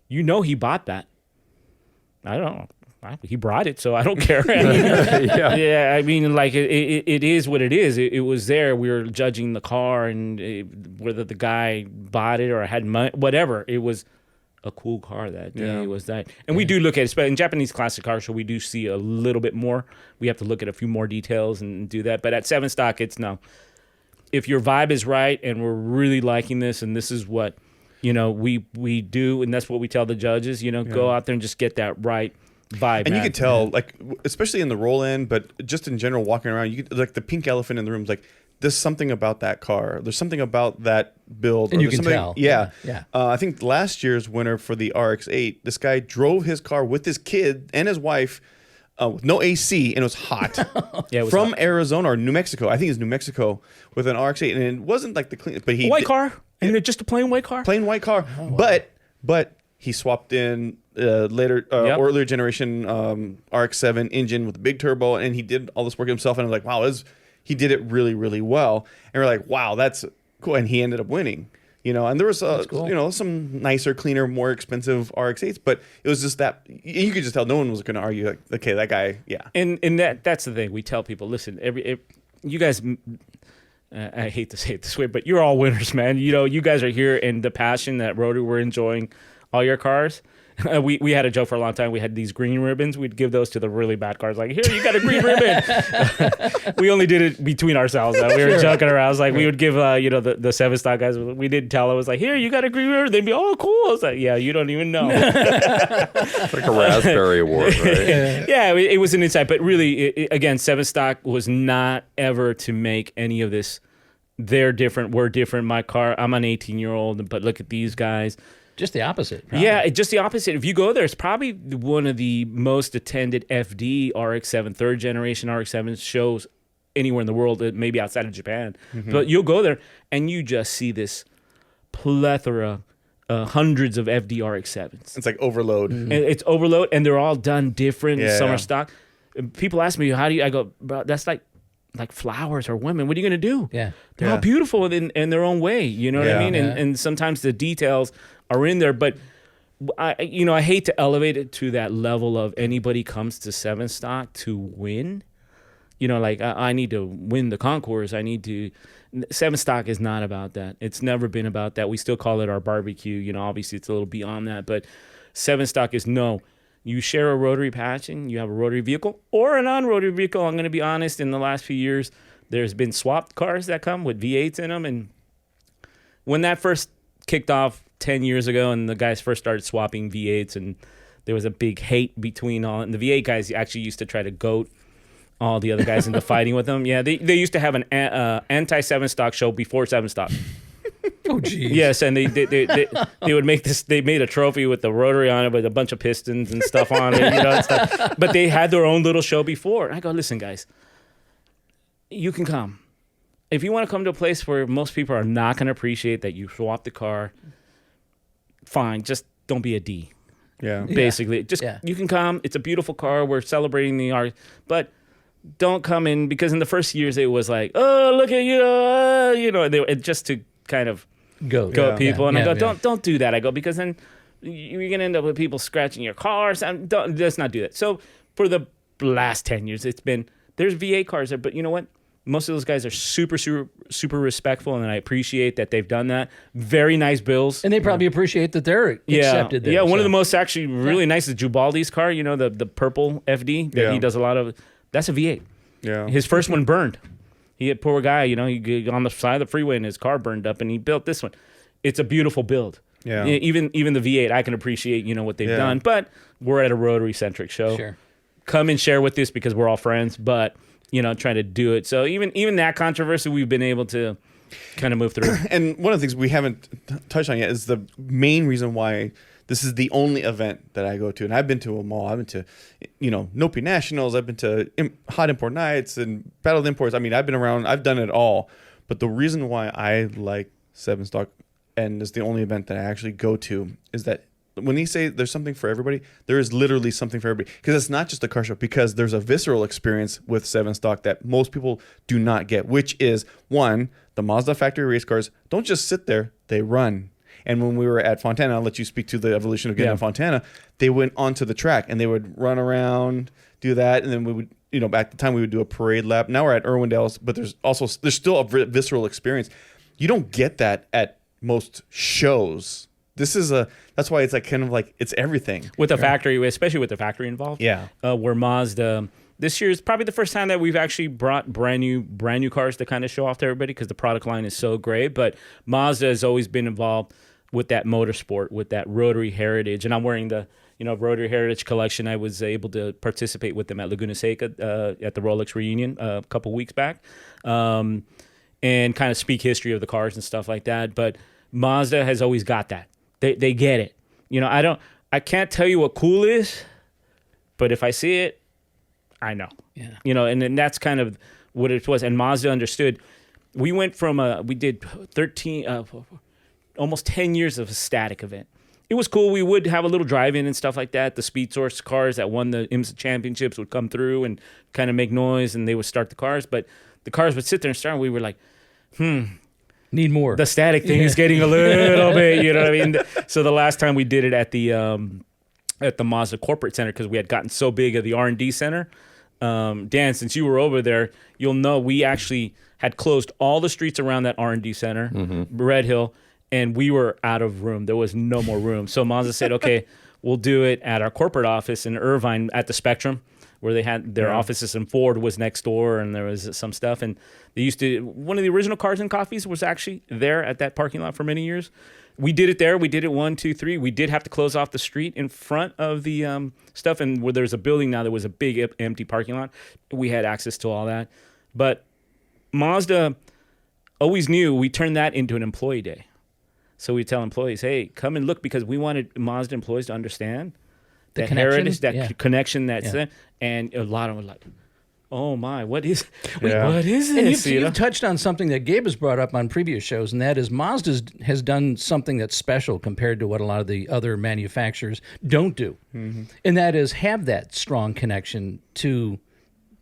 S4: he bought that. I don't know. He brought it, so I don't care. I mean, like, it is what it is. It was there. We were judging the car and whether the guy bought it or had money, whatever. It was a cool car that day. It was that. And we do look at it. In Japanese classic car show, we do see a little bit more. We have to look at a few more details and do that. But at SevenStock, it's no. If your vibe is right and we're really liking this and this is what, we do, and that's what we tell the judges, go out there and just get that right vibe.
S2: And you could tell, like, especially in the roll-in, but just in general, walking around, you could, like, the pink elephant in the room is like, there's something about that car. There's something about that build.
S1: And you can tell.
S2: Yeah.
S1: Yeah.
S2: I think last year's winner for the RX-8, this guy drove his car with his kid and his wife with no AC, and it was hot.
S4: It was
S2: from
S4: hot.
S2: Arizona or New Mexico. I think it's New Mexico with an RX-8, and it wasn't like the clean, but he
S4: white car, and just a plain white car.
S2: Plain white car, but he swapped in earlier generation RX-7 engine with a big turbo, and he did all this work himself. And I was like, wow, he did it really, really well. And we're like, wow, that's cool. And he ended up winning. And there was
S1: cool.
S2: some nicer, cleaner, more expensive RX-8s, but it was just that you could just tell no one was going to argue like, okay, that guy, yeah.
S4: And that's the thing. We tell people, listen, you guys. I hate to say it this way, but you're all winners, man. You guys are here, and the passion that Rotary, we're enjoying all your cars. We had a joke for a long time. We had these green ribbons. We'd give those to the really bad cars. Like, here, you got a green ribbon. We only did it between ourselves. We were joking around. I was like, we would give, the SevenStock guys. We didn't tell. It was like, here, you got a green ribbon. They'd be, oh, cool. I was like, yeah, you don't even know.
S5: It's like a raspberry award, right?
S4: Yeah, it was an insight. But really, again, SevenStock was not ever to make any of this. They're different. We're different. My car, I'm an 18-year-old, but look at these guys.
S1: Just the opposite. Probably.
S4: Yeah, just the opposite. If you go there, it's probably one of the most attended FD RX-7, third generation RX-7 shows anywhere in the world, maybe outside of Japan. Mm-hmm. But you'll go there, and you just see this plethora, hundreds of FD RX-7s.
S2: It's like overload.
S4: Mm-hmm. And it's overload, and they're all done different.
S2: Yeah,
S4: Some are stock. people ask me, how do you, I go, bro, that's like flowers or women. What are you going to do?
S1: Yeah.
S4: They're all beautiful in their own way. You know what I mean? And sometimes the details are in there, but I hate to elevate it to that level of anybody comes to SevenStock to win. You know, like I need to win the concourse. SevenStock is not about that. It's never been about that. We still call it our barbecue. You know, obviously it's a little beyond that, but SevenStock is you share a Rotary passion, you have a Rotary vehicle or a non-Rotary vehicle. I'm going to be honest, in the last few years, there's been swapped cars that come with V8s in them. And when that first kicked off 10 years ago and the guys first started swapping V8s, and there was a big hate between and the V8 guys actually used to try to goat all the other guys into fighting with them. Yeah, they used to have an anti-SevenStock show before SevenStock.
S1: Oh, geez.
S4: Yes, and they would make this. They made a trophy with the Rotary on it with a bunch of pistons and stuff on it, and stuff. But they had their own little show before. And I go, listen, guys, you can come. If you want to come to a place where most people are not going to appreciate that you swap the car, fine. Just don't be a D.
S2: Yeah.
S4: Basically, you can come. It's a beautiful car. We're celebrating the art, but don't come in, because in the first years it was like, oh, look at you, just to kind of go people. And I go, don't do that. I go, because then you're gonna end up with people scratching your cars. Let's not do that. So for the last 10 years, there's V8 cars there, but you know what? Most of those guys are super, super, super respectful, and I appreciate that they've done that. Very nice bills.
S1: And they probably appreciate that they're accepted there.
S4: Yeah, one of the most actually really nice is Jubaldi's car, the purple FD that he does a lot of. That's a V8.
S2: Yeah.
S4: His first one burned. Poor guy, he on the side of the freeway and his car burned up, and he built this one. It's a beautiful build.
S2: Yeah.
S4: Even the V8, I can appreciate, what they've done, but we're at a Rotary-centric show.
S1: Sure.
S4: Come and share with us because we're all friends, but, trying to do it. So even that controversy, we've been able to kind of move through.
S2: And one of the things we haven't touched on yet is the main reason why this is the only event that I go to. And I've been to them all. I've been to, Nopi Nationals. I've been to Hot Import Nights and Battle of the Imports. I mean, I've been around. I've done it all. But the reason why I like SevenStock, and is the only event that I actually go to, is that when you say there's something for everybody, there is literally something for everybody. Because it's not just a car show. Because there's a visceral experience with SevenStock that most people do not get, which is, one, the Mazda factory race cars don't just sit there. They run. And when we were at Fontana, I'll let you speak to the evolution of getting to Fontana, they went onto the track and they would run around, do that. And then we would, back at the time we would do a parade lap. Now we're at Irwindale, but there's still a visceral experience. You don't get that at most shows. That's why it's like kind of like it's everything.
S4: With the factory, especially with the factory involved.
S2: Yeah.
S4: Where Mazda, this year is probably the first time that we've actually brought brand new cars to kind of show off to everybody, because the product line is so great. But Mazda has always been involved with that motorsport, with that Rotary heritage. And I'm wearing the Rotary Heritage collection. I was able to participate with them at Laguna Seca at the Rolex reunion a couple weeks back, and kind of speak history of the cars and stuff like that. But Mazda has always got that. They get it. I can't tell you what cool is, but if I see it, I know. Yeah. And that's kind of what it was. And Mazda understood. We went from we did 13 almost 10 years of a static event. It was cool. We would have a little drive-in and stuff like that. The Speed Source cars that won the IMSA championships would come through and kind of make noise, and they would start the cars. But the cars would sit there and start, and we were like,
S1: need more.
S4: The static thing is getting a little bit, you know what I mean? So the last time we did it at the Mazda Corporate Center, because we had gotten so big of the R&D center. Dan, since you were over there, you'll know we actually had closed all the streets around that R&D center, Red Hill, and we were out of room. There was no more room. So Mazda said, okay, we'll do it at our corporate office in Irvine at the Spectrum, where they had their offices, and Ford was next door, and there was some stuff. And they used to, one of the original Cars and Coffees was actually there at that parking lot for many years. We did it there. We did it 1, 2, 3. We did have to close off the street in front of the stuff, and where there's a building now, there was a big empty parking lot. We had access to all that. But Mazda always knew we turned that into an employee day. So we tell employees, hey, come and look, because we wanted Mazda employees to understand that heritage, that connection, and a lot of them were like, oh my, what is
S2: Yeah.
S4: what is
S1: And
S4: this?
S1: you've touched on something that Gabe has brought up on previous shows, and that is Mazda has done something that's special compared to what a lot of the other manufacturers don't do. And that is have that strong connection to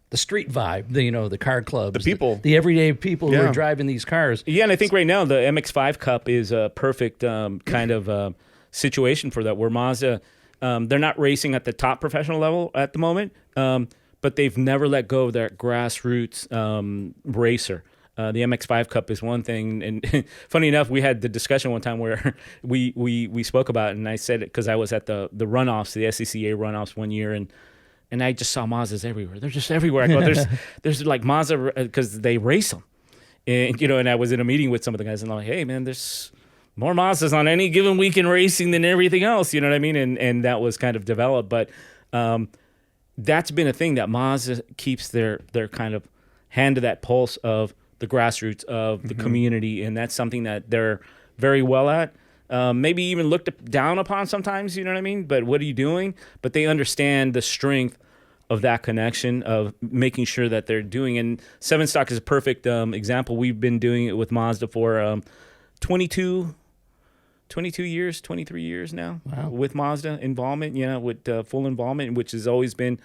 S1: the street vibe, the car clubs,
S2: The people.
S1: the everyday people who
S2: Yeah.
S1: are driving these cars.
S4: Yeah, and I think right now the MX-5 Cup is a perfect kind of situation for that, where Mazda, they're not racing at the top professional level at the moment, but they've never let go of that grassroots racer. The MX-5 Cup is one thing, and funny enough, we had the discussion one time where we spoke about it, and I said it because I was at the runoffs, the SCCA runoffs one year, and I just saw Mazdas everywhere. They're just everywhere. I go, there's like Mazda, because they race them. And, and I was in a meeting with some of the guys, and I'm like, hey, man, there's more Mazdas on any given week in racing than everything else. You know what I mean? And that was kind of developed. But that's been a thing that Mazda keeps their kind of hand to that pulse of the grassroots of the community. And that's something that they're very well at. Maybe even looked down upon sometimes, you know what I mean? But what are you doing? But they understand the strength of that connection, of making sure that they're doing. And SevenStock is a perfect example. We've been doing it with Mazda for 22 years, 23 years now.
S1: Wow.
S4: With Mazda involvement, with full involvement, which has always been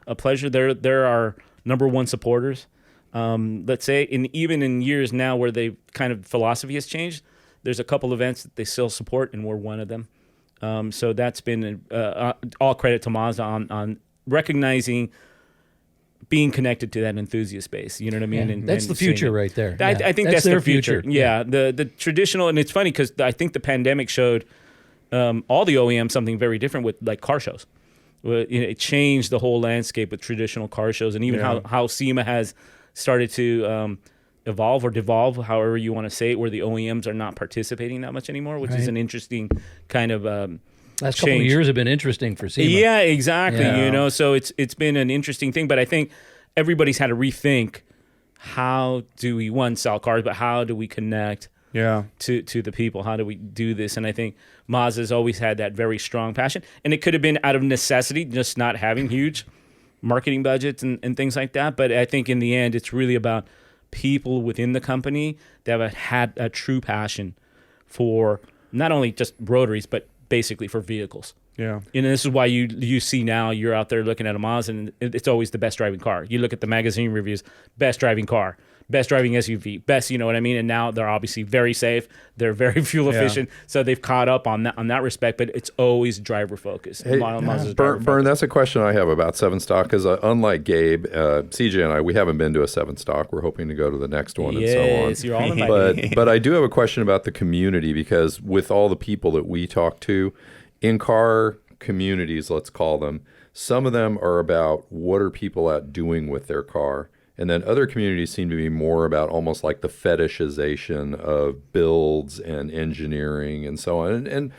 S4: a pleasure. They're our number one supporters. Let's say, even in years now where they kind of philosophy has changed, there's a couple events that they still support, and we're one of them. So that's been all credit to Mazda on recognizing being connected to that enthusiast base. You know what I mean?
S1: Yeah.
S4: And,
S1: That's
S4: and
S1: the future
S4: seeing it.
S1: right there.
S4: I think that's
S1: their
S4: the future. Yeah, the traditional, and it's funny because I think the pandemic showed all the OEMs something very different with like car shows. It changed the whole landscape with traditional car shows, and even how SEMA has started to evolve or devolve, however you want to say it, where the OEMs are not participating that much anymore, which is an interesting kind of
S1: last couple of
S4: change.
S1: years have been interesting for SEMA.
S4: Yeah, exactly.
S1: Yeah.
S4: So it's been an interesting thing, but I think everybody's had to rethink, how do we sell cars, but how do we connect to the people? How do we do this? And I think Mazda's always had that very strong passion, and it could have been out of necessity, just not having huge marketing budgets and things like that. But I think in the end, it's really about people within the company that have had a true passion for not only just rotaries, but basically for vehicles.
S2: Yeah.
S4: And this is why you see now, you're out there looking at a Mazda, and it's always the best driving car. You look at the magazine reviews, best driving car, best driving SUV, best, you know what I mean? And now they're obviously very safe. They're very fuel efficient. So they've caught up on that respect, but it's always driver focused.
S5: Hey, Bern, that's a question I have about SevenStock, because unlike Gabe, CJ and I, we haven't been to a SevenStock. We're hoping to go to the next one and so on.
S4: You're all invited.
S5: But I do have a question about the community, because with all the people that we talk to, in-car communities, let's call them, some of them are about what are people out doing with their car. And then other communities seem to be more about almost like the fetishization of builds and engineering and so on. And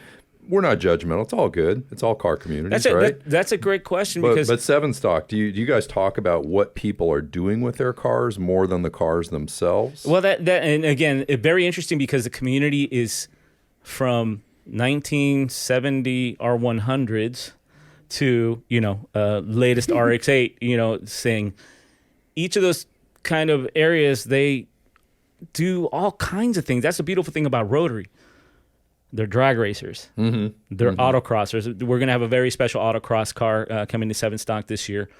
S5: we're not judgmental. It's all good. It's all car communities, right?
S4: That's a great question.
S5: But
S4: because
S5: SevenStock, do you guys talk about what people are doing with their cars more than the cars themselves?
S4: Well, that and again, very interesting, because the community is from 1970 R100s to latest RX-8. Saying each of those kind of areas, they do all kinds of things. That's the beautiful thing about Rotary. They're drag racers. Mm-hmm. They're autocrossers. We're going to have a very special autocross car coming to SevenStock this year.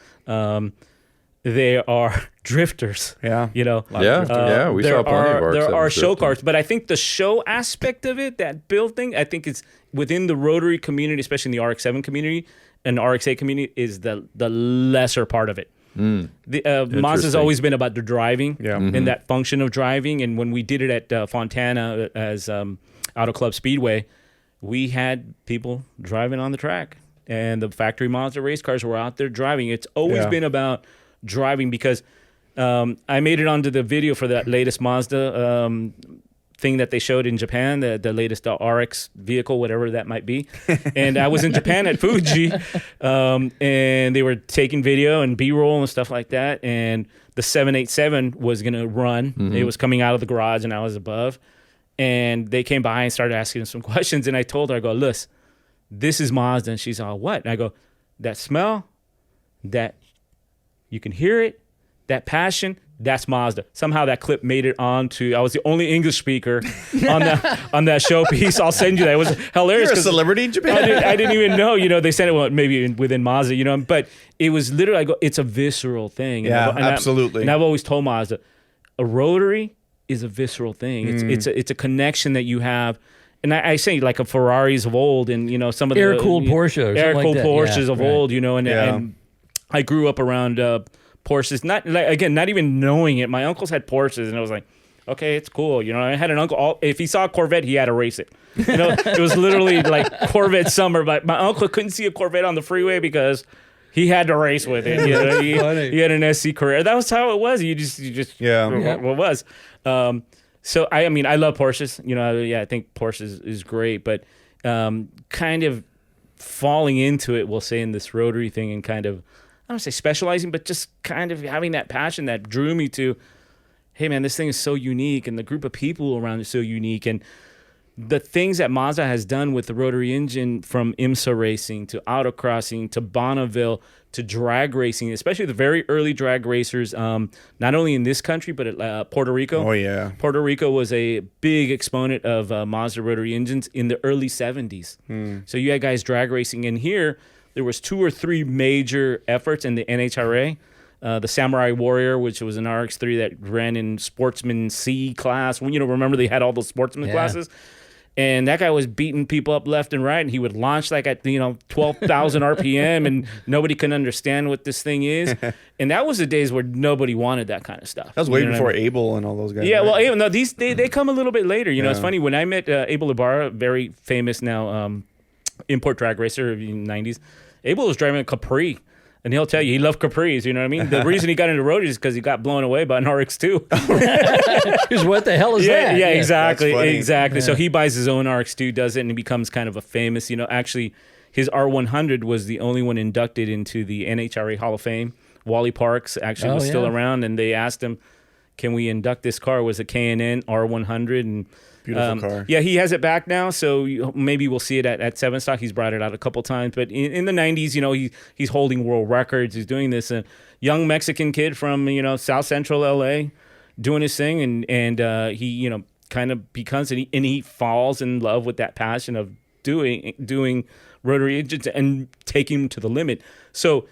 S4: They are drifters.
S2: Yeah.
S5: We saw plenty of our
S4: There are show
S5: drifting.
S4: cars, but I think the show aspect of it, that build thing, I think it's within the Rotary community, especially in the RX-7 community and the RX-8 community, is the lesser part of it. Mazda's always been about the driving and that function of driving. And when we did it at Fontana as Auto Club Speedway, we had people driving on the track, and the factory Mazda race cars were out there driving. It's always been about driving, because I made it onto the video for that latest Mazda thing that they showed in Japan, the latest RX vehicle, whatever that might be. And I was in Japan at Fuji, and they were taking video and B-roll and stuff like that. And the 787 was going to run. Mm-hmm. It was coming out of the garage, and I was above. And they came by and started asking some questions. And I told her, I go, listen, this is Mazda. And she's all, what? And I go, that smell, that you can hear it, that passion, that's Mazda. Somehow that clip made it onto. I was the only English speaker on that showpiece. I'll send you that. It was hilarious.
S2: You're a celebrity in Japan.
S4: I didn't even know. They said it maybe within Mazda. But it was literally. It's a visceral thing.
S2: Yeah,
S4: and
S2: absolutely.
S4: And I've always told Mazda, a Rotary is a visceral thing. It's a connection that you have. And I say like a Ferraris of old, and some of the
S1: air-cooled Porsches,
S4: air-cooled
S1: like
S4: Porsches of
S1: right.
S4: old. And I grew up around Porsches. Not even knowing it. My uncles had Porsches, and I was like, okay, it's cool. I had an uncle. If he saw a Corvette, he had to race it. It was literally like Corvette summer. But my uncle couldn't see a Corvette on the freeway because he had to race with it. He had an SC Carrera. That was how it was. You just what was. So I love Porsches. I think Porsches is great, but kind of falling into it, we'll say, in this Rotary thing, and kind of, I don't say specializing, but just kind of having that passion that drew me to, hey man, this thing is so unique, and the group of people around is so unique, and the things that Mazda has done with the Rotary engine, from IMSA racing to autocrossing to Bonneville to drag racing, especially the very early drag racers, not only in this country, but at Puerto Rico.
S2: Oh, yeah.
S4: Puerto Rico was a big exponent of Mazda Rotary engines in the early 70s. So you had guys drag racing. And here, there was 2 or 3 major efforts in the NHRA. The Samurai Warrior, which was an RX-3 that ran in Sportsman C class. Remember they had all those sportsman classes? And that guy was beating people up left and right, and he would launch like at 12,000 RPM, and nobody can understand what this thing is. And that was the days where nobody wanted that kind of stuff.
S2: That was way before Abel and all those guys.
S4: Yeah,
S2: right?
S4: well, Abel, no, they come a little bit later. It's funny, when I met Abel Ibarra, very famous now import drag racer in the 90s, Abel was driving a Capri. And he'll tell you he loved Capris, you know what I mean? The reason he got into Rotary is because he got blown away by an RX-2.
S1: Because what the hell is that?
S4: Yeah, exactly.
S1: Yeah.
S4: So he buys his own RX-2, does it, and he becomes kind of a famous, actually, his R100 was the only one inducted into the NHRA Hall of Fame. Wally Parks actually was still around, and they asked him, can we induct this car? It was a K&N R100, and
S2: beautiful car.
S4: Yeah, he has it back now, so maybe we'll see it at SevenStock. He's brought it out a couple times, but in the 90s, he's holding world records. He's doing this. A young Mexican kid from South Central LA, doing his thing, and he kind of becomes, and he falls in love with that passion of doing Rotary engines and taking them to the limit. So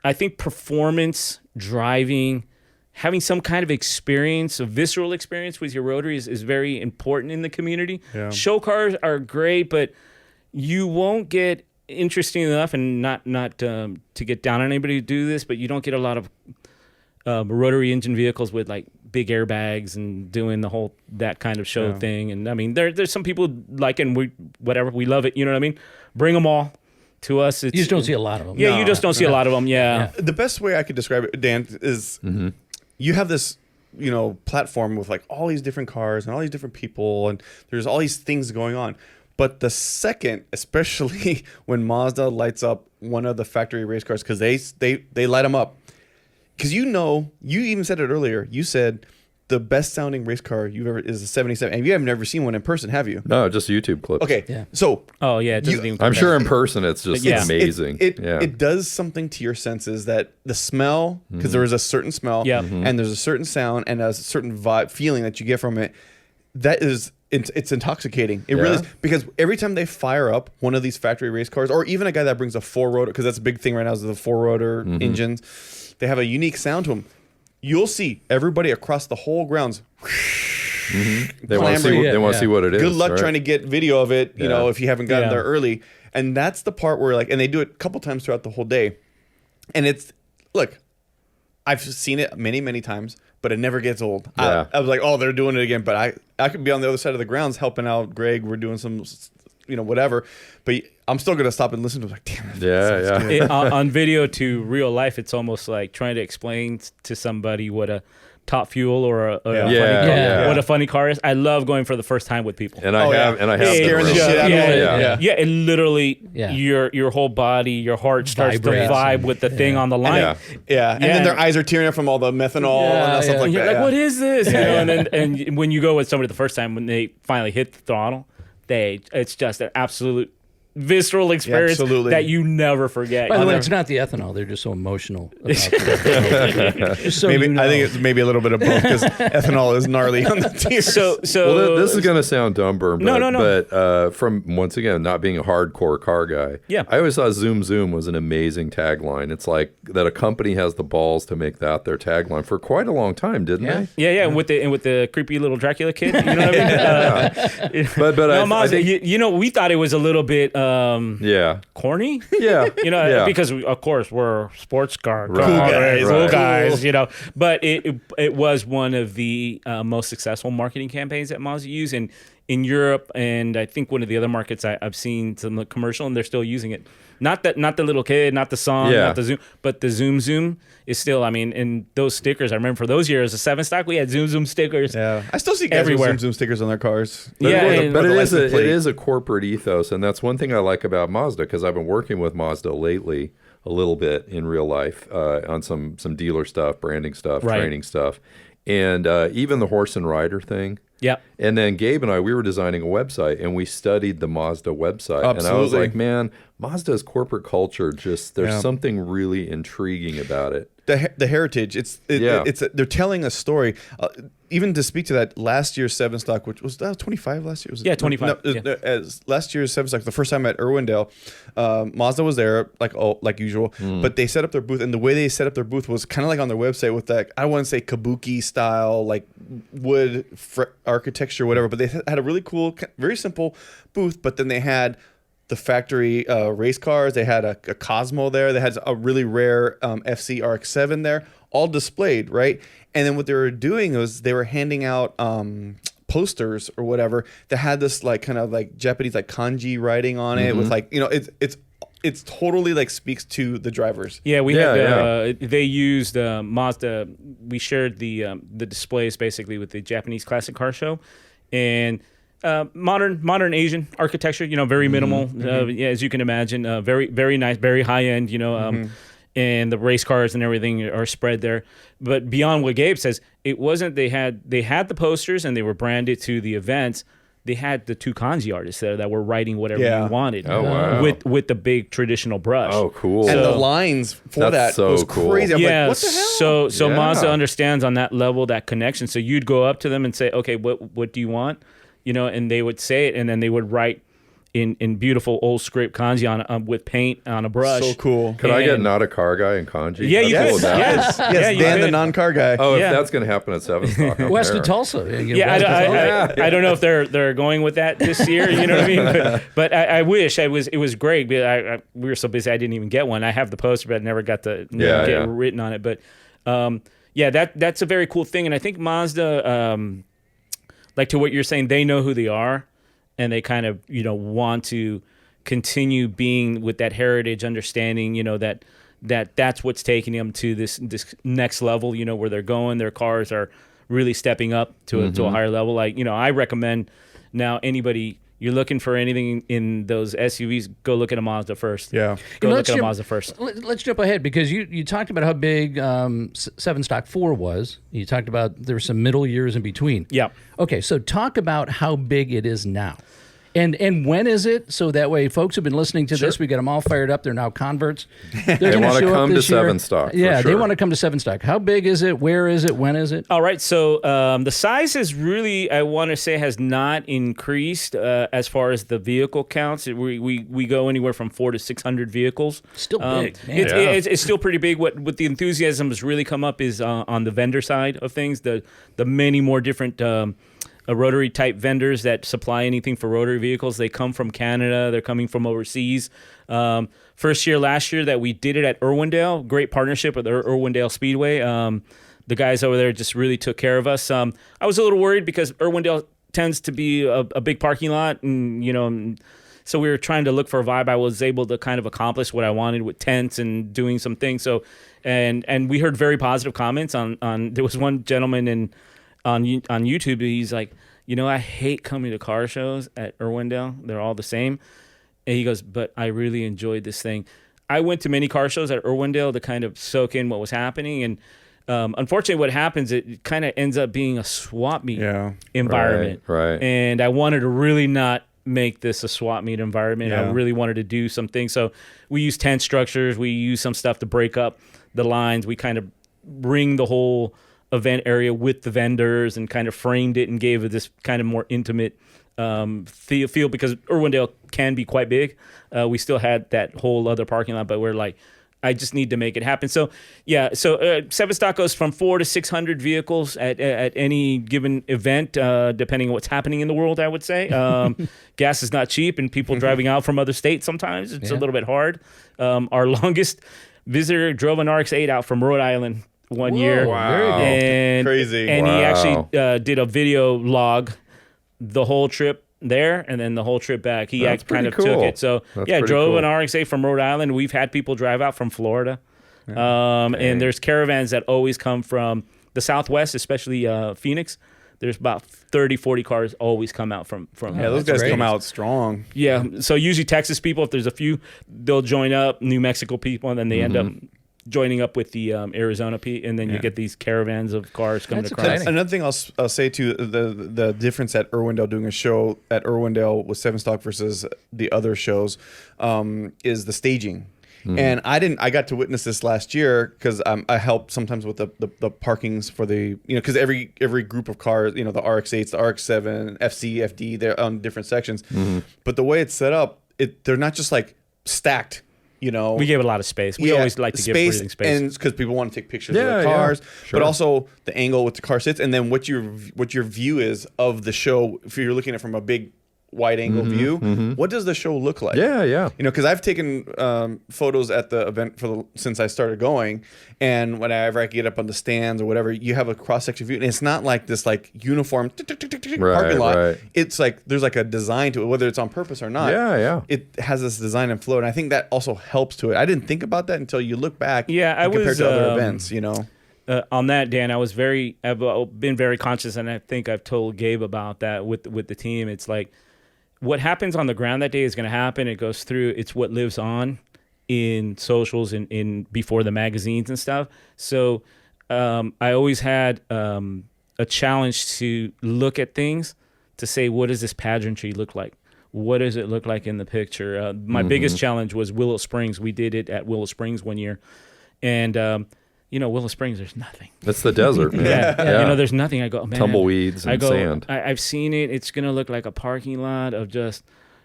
S4: I think performance, driving, having some kind of experience, a visceral experience with your Rotary is very important in the community.
S2: Yeah.
S4: Show cars are great, but you won't get, interesting enough, and not to get down on anybody who do this, but you don't get a lot of Rotary engine vehicles with like big airbags and doing the whole that kind of show thing. And there's some people like it, and we love it. You know what I mean? Bring them all to us.
S1: You just don't see a lot of them.
S4: Yeah, you just don't see a lot of them. Yeah.
S2: The best way I could describe it, Dan, is you have this, platform with like all these different cars and all these different people, and there's all these things going on. But the second, especially when Mazda lights up one of the factory race cars, because they light them up, because you even said it earlier. You said the best sounding race car you've ever is a 77, and you have never seen one in person, have you?
S5: No, just YouTube clips.
S2: Okay,
S1: Yeah.
S2: so
S4: Oh yeah, it doesn't even.
S5: I'm sure in person it's just amazing.
S2: It does something to your senses, that the smell, because there is a certain smell,
S4: Yeah.
S2: and there's a certain sound and a certain vibe feeling that you get from it. That is, it's intoxicating. It really is, because every time they fire up one of these factory race cars, or even a guy that brings a 4-rotor, because that's a big thing right now is the 4-rotor engines, they have a unique sound to them. You'll see everybody across the whole grounds.
S5: They want to see. They want to see what it is.
S2: Good luck
S5: right?
S2: trying to get video of it. If you haven't gotten
S4: Yeah.
S2: there early. And that's the part where and they do it a couple times throughout the whole day. And look, I've seen it many, many times, but it never gets old.
S5: Yeah.
S2: I was like, oh, they're doing it again. But I could be on the other side of the grounds helping out Greg. We're doing some, whatever. But I'm still going to stop and listen to it. Like, damn it.
S5: Yeah.
S4: On video to real life, it's almost like trying to explain to somebody what a Top Fuel or a funny car, what a funny car is. I love going for the first time with people.
S5: And I have
S2: scaring the shit out of it.
S4: Yeah, and literally your whole body, your heart starts
S1: Vibrates
S4: to vibe with the thing on the line.
S2: And then their eyes are tearing up from all the methanol and stuff like
S4: You're
S2: that.
S4: like, what is this? And when you go with somebody the first time, when they finally hit the throttle, it's just an absolute visceral experience
S2: absolutely.
S4: that you never forget.
S1: By the
S4: You
S1: way,
S4: know?
S1: it's not the ethanol. They're just so emotional about it. Just so
S2: Maybe
S1: you know.
S2: I think it's maybe a little bit of both because ethanol is gnarly on the tears.
S4: So
S5: Well, this is going to sound dumb, Berm, but,
S4: No.
S5: but from, once again, not being a hardcore car guy,
S4: Yeah.
S5: I always thought Zoom Zoom was an amazing tagline. It's like that a company has the balls to make that their tagline for quite a long time, didn't
S1: Yeah.
S5: they?
S4: yeah, and with the creepy little Dracula kid, you know what I mean?
S5: But
S4: No,
S5: I
S4: Mazda,
S5: think,
S4: you know, we thought it was a little bit
S5: yeah.
S4: corny.
S5: Yeah.
S4: You know,
S5: Yeah.
S4: because of course we're sports car
S5: Right.
S2: guys,
S4: cool
S5: right.
S4: guys, you know. But it was one of the most successful marketing campaigns that Mazda used in Europe, and I think one of the other markets I've seen some commercial, and they're still using it. Not the little kid, not the song,
S5: Yeah.
S4: not the Zoom, but the Zoom Zoom is still. I mean, and those stickers. I remember for those years, the SevenStock, we had Zoom Zoom stickers.
S2: yeah, I still see guys
S4: Everywhere.
S2: with Zoom Zoom stickers on their cars.
S4: Yeah, and-
S5: But
S2: the
S5: it
S2: license plate.
S5: is a corporate ethos, and that's one thing I like about Mazda, because I've been working with Mazda lately a little bit in real life on some dealer stuff, branding stuff,
S4: Right.
S5: training stuff, and even the horse and rider thing.
S4: Yeah.
S5: And then Gabe and I, we were designing a website, and we studied the Mazda website. And I was
S2: Absolutely.
S5: like, man, Mazda's corporate culture, just there's
S2: Yeah.
S5: something really intriguing about it.
S2: The heritage.
S5: Yeah.
S2: They're telling a story. Even to speak to that, last year's SevenStock, which was 25 last year. Was it?
S4: Yeah, 25, yeah.
S2: As last year's SevenStock, the first time at Irwindale, Mazda was there like usual, but they set up their booth, and the way they set up their booth was kind of like on their website with that, I want to say kabuki style, like wood architecture, whatever. But they had a really cool, very simple booth. But then they had the factory race cars. They had a Cosmo there. They had a really rare FC RX-7 there, all displayed, right? And then what they were doing was they were handing out posters or whatever that had this like kind of like Japanese like kanji writing on it with like, you know, it's totally like speaks to the drivers.
S4: Yeah, we
S5: Yeah,
S4: had. They used Mazda. We shared the displays basically with the Japanese classic car show, and modern Asian architecture. You know, very minimal, yeah, as you can imagine. Very nice, very high end. You know, and the race cars and everything are spread there. But beyond what Gabe says, it wasn't. They had the posters and they were branded to the events. They had the two kanji artists there that were writing whatever
S2: Yeah.
S4: you wanted
S5: Oh, wow.
S4: with the big traditional brush.
S5: Oh, cool.
S2: And
S4: So-
S2: the lines for
S5: That's
S2: that
S5: so
S2: was
S5: cool.
S2: crazy. I'm
S4: yeah,
S2: like, what the hell?
S4: so
S5: Yeah.
S4: Mazda understands on that level, that connection. So you'd go up to them and say, okay, what do you want? You know, and they would say it, and then they would write in beautiful old script kanji on with paint on a brush.
S2: So cool.
S5: Could I get
S4: and-
S5: not a car guy in kanji?
S4: Yeah,
S5: I'm
S4: you
S5: cool
S4: could.
S5: with that.
S4: Yes,
S2: Yes,
S4: yeah, you
S2: Dan, the
S4: could.
S2: non-car guy.
S5: Oh,
S4: Yeah.
S5: if that's going to happen at SevenStock, I'm
S1: West
S5: there.
S1: of Tulsa.
S4: Yeah,
S1: West of Tulsa.
S4: I don't know if they're going with that this year. You know what I mean? But I wish it was great. But we were so busy I didn't even get one. I have the poster, but I never got to
S5: Yeah,
S4: get
S5: yeah.
S4: written on it. But yeah, that's a very cool thing. And I think Mazda, like to what you're saying, they know who they are, and they kind of want to continue being with that heritage, understanding that's what's taking them to this next level. You know, where they're going. Their cars are really stepping up to a higher level. Like, I recommend now anybody you're looking for anything in those SUVs, go look at a Mazda first.
S2: Yeah.
S4: Go
S1: Let's
S4: look at a
S1: jump-
S4: Mazda first.
S1: Let's jump ahead because you talked about how big SevenStock 4 was. You talked about there were some middle years in between.
S4: Yeah.
S1: Okay, so talk about how big it is now. And when is it? So that way, folks who've been listening to this, we get them all fired up. They're now converts. They're
S5: They
S1: gonna
S5: want to
S1: show up
S5: come to
S1: this year.
S5: SevenStock.
S1: Yeah,
S5: for
S1: they
S5: sure.
S1: want to come to SevenStock. How big is it? Where is it? When is it?
S4: All right, so the size is really, I want to say, has not increased as far as the vehicle counts. We go anywhere from 400 to 600 vehicles.
S1: Still big, man.
S4: It's still pretty big. What the enthusiasm has really come up is on the vendor side of things. The many more different Rotary type vendors that supply anything for Rotary vehicles. They come from Canada. They're coming from overseas. Last year that we did it at Irwindale. Great partnership with Irwindale Speedway. The guys over there just really took care of us. I was a little worried because Irwindale tends to be a big parking lot, and so we were trying to look for a vibe. I was able to kind of accomplish what I wanted with tents and doing some things. So, and we heard very positive comments on. There was one gentleman on YouTube. He's like, I hate coming to car shows at Irwindale. They're all the same. And he goes, but I really enjoyed this thing. I went to many car shows at Irwindale to kind of soak in what was happening. And unfortunately, what happens, it kind of ends up being a swap meet environment.
S5: Right.
S4: And I wanted to really not make this a swap meet environment. I
S2: Yeah.
S4: really wanted to do some things. So we use tent structures. We use some stuff to break up the lines. We kind of bring the whole event area with the vendors and kind of framed it and gave it this kind of more intimate feel because Irwindale can be quite big. We still had that whole other parking lot, but we're like, I just need to make it happen. So, yeah, so SevenStock goes from 400 to 600 vehicles at any given event, depending on what's happening in the world, I would say. Gas is not cheap, and people driving out from other states sometimes, it's a little bit hard. Our longest visitor drove an RX-8 out from Rhode Island one year.
S5: Wow.
S4: And,
S2: Crazy.
S4: And he
S5: Wow.
S4: actually did a video log the whole trip there and then the whole trip back. He
S5: That's
S4: kind
S5: pretty
S4: of
S5: cool.
S4: took it. So,
S5: That's
S4: yeah,
S5: pretty
S4: drove
S5: cool.
S4: an RX-8 from Rhode Island. We've had people drive out from Florida. And there's caravans that always come from the Southwest, especially Phoenix. There's about 30, 40 cars always come out from
S2: Yeah, those
S1: that's
S2: guys
S1: great.
S2: come out strong.
S4: yeah. So usually Texas people, if there's a few, they'll join up. New Mexico people, and then they end up joining up with the Arizona and then you get these caravans of cars coming
S1: That's
S4: across.
S1: exciting.
S2: Another thing I'll say too, the difference at Irwindale doing a show at Irwindale with SevenStock versus the other shows is the staging. And I got to witness this last year because I help sometimes with the parkings for the, because every group of cars, the RX-8s, the RX-7, FC, FD, they're on different sections. But the way it's set up, they're not just like stacked.
S4: We gave a lot of space. We always like to give breathing space.
S2: and because people want to take pictures of
S5: Yeah,
S2: the
S5: yeah,
S2: cars,
S5: sure.
S2: but also the angle with the car sits, and then what your view is of the show. If you're looking at it from a big wide angle view, what does the show look like?
S5: Yeah.
S2: Because I've taken photos at the event since I started going, and whenever I get up on the stands or whatever, you have a cross section view, and it's not like this like uniform parking lot.
S5: right.
S2: It's like there's like a design to it, whether it's on purpose or not.
S5: Yeah.
S2: It has this design and flow, and I think that also helps to it. I didn't think about that until you look back.
S4: Yeah, I
S2: and compared
S4: was,
S2: to other events.
S4: On that, Dan, I've been very conscious, and I think I've told Gabe about that with the team. It's like what happens on the ground that day is going to happen. It goes through. It's what lives on in socials and in before the magazines and stuff. So I always had a challenge to look at things to say, what does this pageantry look like? What does it look like in the picture? My biggest challenge was Willow Springs. We did it at Willow Springs one year, and Willow Springs, there's nothing.
S5: That's the desert, man.
S4: Yeah. There's nothing. I go, man.
S5: Tumbleweeds and sand.
S4: I've seen it. It's going to look like a parking lot of just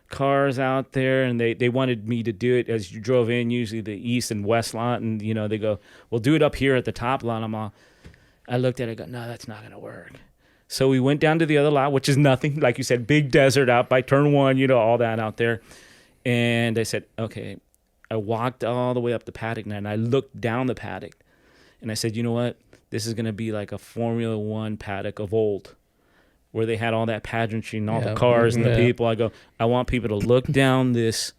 S4: cars out there. And they wanted me to do it as you drove in, usually the east and west lot. And, they go, well, do it up here at the top lot. I looked at it and go, no, that's not going to work. So we went down to the other lot, which is nothing. Like you said, big desert out by turn one, all that out there. And I said, okay. I walked all the way up the paddock and I looked down the paddock. And I said, you know what? This is going to be like a Formula One paddock of old, where they had all that pageantry and all the cars and the people. I go, I want people to look down this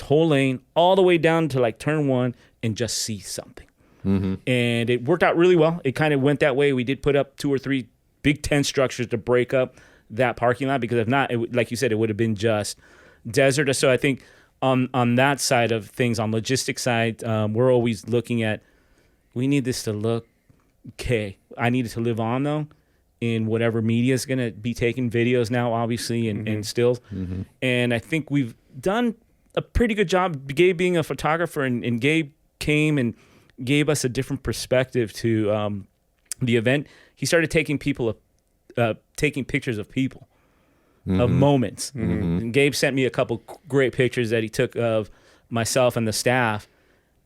S4: whole lane all the way down to like turn one and just see something. And it worked out really well. It kind of went that way. We did put up 2 or 3 big tent structures to break up that parking lot, because if not, like you said, it would have been just desert. So I think on that side of things, on logistics side, we're always looking at, we need this to look okay. I need it to live on, though, in whatever media is going to be taking videos now, obviously, and stills. And I think we've done a pretty good job. Gabe being a photographer, and Gabe came and gave us a different perspective to the event. He started taking pictures of people, of moments. And Gabe sent me a couple great pictures that he took of myself and the staff,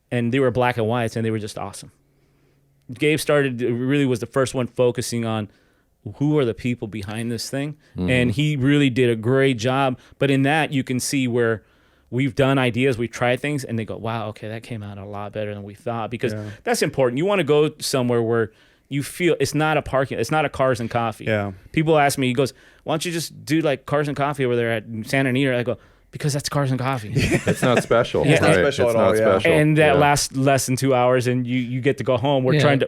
S4: and they were black and whites, and they were just awesome. Gabe really was the first one focusing on who are the people behind this thing, and he really did a great job. But in that, you can see where we've done ideas, we've tried things, and they go, wow, okay, that came out a lot better than we thought, because that's important. You want to go somewhere where you feel it's not a parking, it's not a Cars and Coffee.
S2: Yeah.
S4: People ask me, he goes, why don't you just do like Cars and Coffee over there at Santa Anita? I go, because that's Cars and Coffee.
S5: It's not special.
S4: It's not
S2: special at all, yeah.
S4: And that lasts less than 2 hours, and you get to go home. We're trying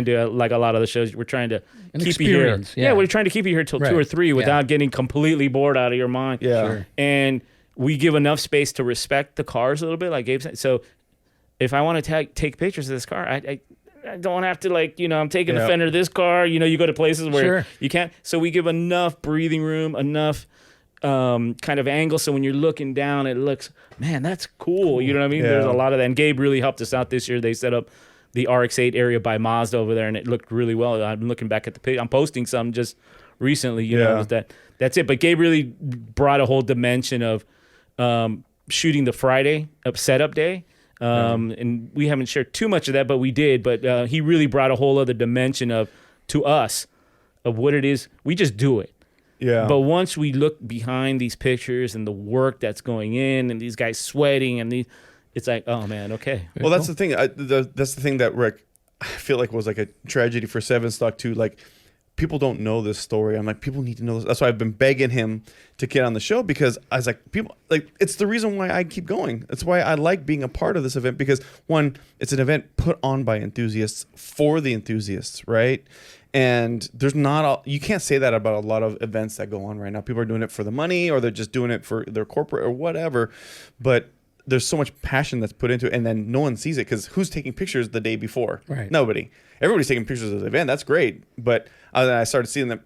S4: to like a lot of the shows, we're trying to keep you here.
S1: Yeah,
S4: we're trying to keep you here till 2 or 3 without getting completely bored out of your mind.
S2: Yeah. Sure.
S4: And we give enough space to respect the cars a little bit, like Gabe said. So if I want to take pictures of this car, I don't have to I'm taking the fender of this car. You go to places where you can't. So we give enough breathing room, enough kind of angle. So when you're looking down, it looks, man, that's cool. You know what I mean?
S2: Yeah.
S4: There's a lot of that. And Gabe really helped us out this year. They set up the RX-8 area by Mazda over there, and it looked really well. I'm looking back at the picture. I'm posting some just recently, you know, that's it. But Gabe really brought a whole dimension of shooting the Friday of setup day. And we haven't shared too much of that, but we did. But he really brought a whole other dimension to us of what it is. We just do it.
S2: Yeah.
S4: But once we look behind these pictures and the work that's going in, and these guys sweating, and it's like, oh man, okay.
S2: Well, that's the thing. That's the thing that Rick, I feel like was like a tragedy for SevenStock too. Like, people don't know this story. I'm like, people need to know this. That's why I've been begging him to get on the show, because I was like, people, like, it's the reason why I keep going. That's why I like being a part of this event, because one, it's an event put on by enthusiasts for the enthusiasts, right? And there's you can't say that about a lot of events that go on right now. People are doing it for the money, or they're just doing it for their corporate or whatever. But there's so much passion that's put into it, and then no one sees it, because who's taking pictures the day before?
S1: Right.
S2: Nobody. Everybody's taking pictures of the event. That's great. But then I started seeing them,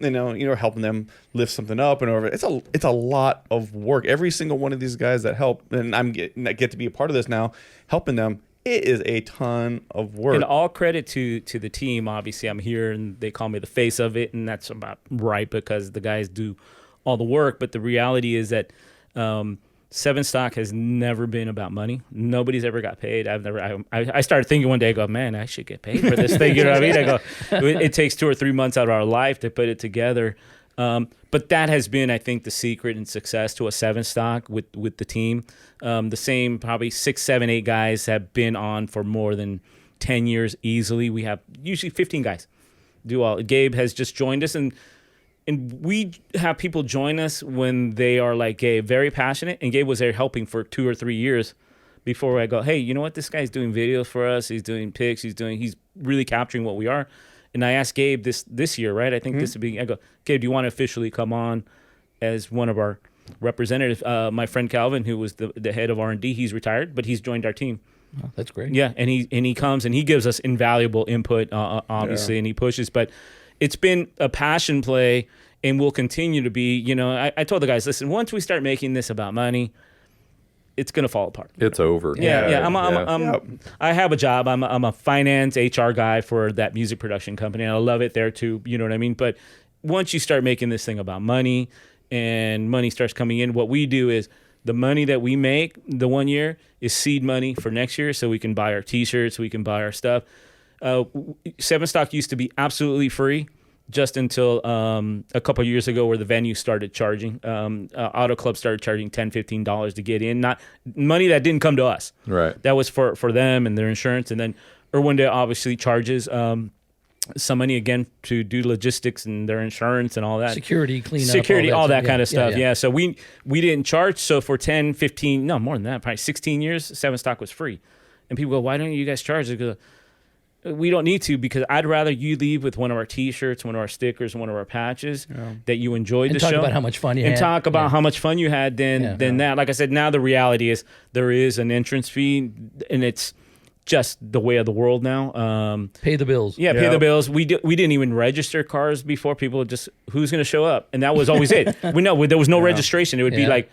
S2: helping them lift something up and over. It's a lot of work. Every single one of these guys that help, and I get to be a part of this now, helping them. It is a ton of work.
S4: And all credit to the team. Obviously, I'm here, and they call me the face of it, and that's about right, because the guys do all the work. But the reality is that SevenStock has never been about money. Nobody's ever got paid. I started thinking one day, I go, man, I should get paid for this thing. You know what I mean? I go, it takes 2 or 3 months out of our life to put it together. But that has been, I think, the secret and success to a SevenStock with the team. The same probably 6, 7, 8 guys have been on for more than 10 years easily. We have usually 15 guys do all. Gabe has just joined us, and we have people join us when they are like Gabe, very passionate. And Gabe was there helping for 2 or 3 years before I go, hey, you know what? This guy's doing videos for us. He's doing pics. He's really capturing what we are. And I asked Gabe this year, right? I think this would be. I go, Gabe, do you want to officially come on as one of our representatives? My friend Calvin, who was the head of R&D, he's retired, but he's joined our team.
S1: Oh, that's great.
S4: Yeah, and he comes and he gives us invaluable input, obviously, and he pushes. But it's been a passion play, and will continue to be. You know, I told the guys, listen, once we start making this about money, it's gonna fall apart.
S5: It's over.
S4: Yeah. I have a job. I'm a finance HR guy for that music production company, and I love it there too. You know what I mean? But once you start making this thing about money, and money starts coming in, what we do is the money that we make the one year is seed money for next year, so we can buy our T-shirts, we can buy our stuff. SevenStock used to be absolutely free, just until a couple of years ago, where the venue started charging. Auto Club started charging $10, $15 to get in. Not money that didn't come to us.
S5: Right.
S4: That was for them and their insurance. And then Irwindale obviously charges some money again to do logistics and their insurance and all that.
S1: Security, cleanup.
S4: Security, all that kind of
S1: Yeah,
S4: stuff. Yeah. So we didn't charge. So for 10, 15, no, more than that, probably 16 years, SevenStock was free. And people go, why don't you guys charge? They go, we don't need to, because I'd rather you leave with one of our T-shirts, one of our stickers, one of our patches that you enjoyed
S1: And
S4: the
S1: talk
S4: show.
S1: about how much fun you
S4: and
S1: had.
S4: talk about how much fun you had than that. Like I said, now the reality is there is an entrance fee, and it's just the way of the world now.
S1: Pay the bills.
S4: Yeah, pay the bills. We didn't even register cars before. People just, who's going to show up? And that was always it. There was no registration. It would be like,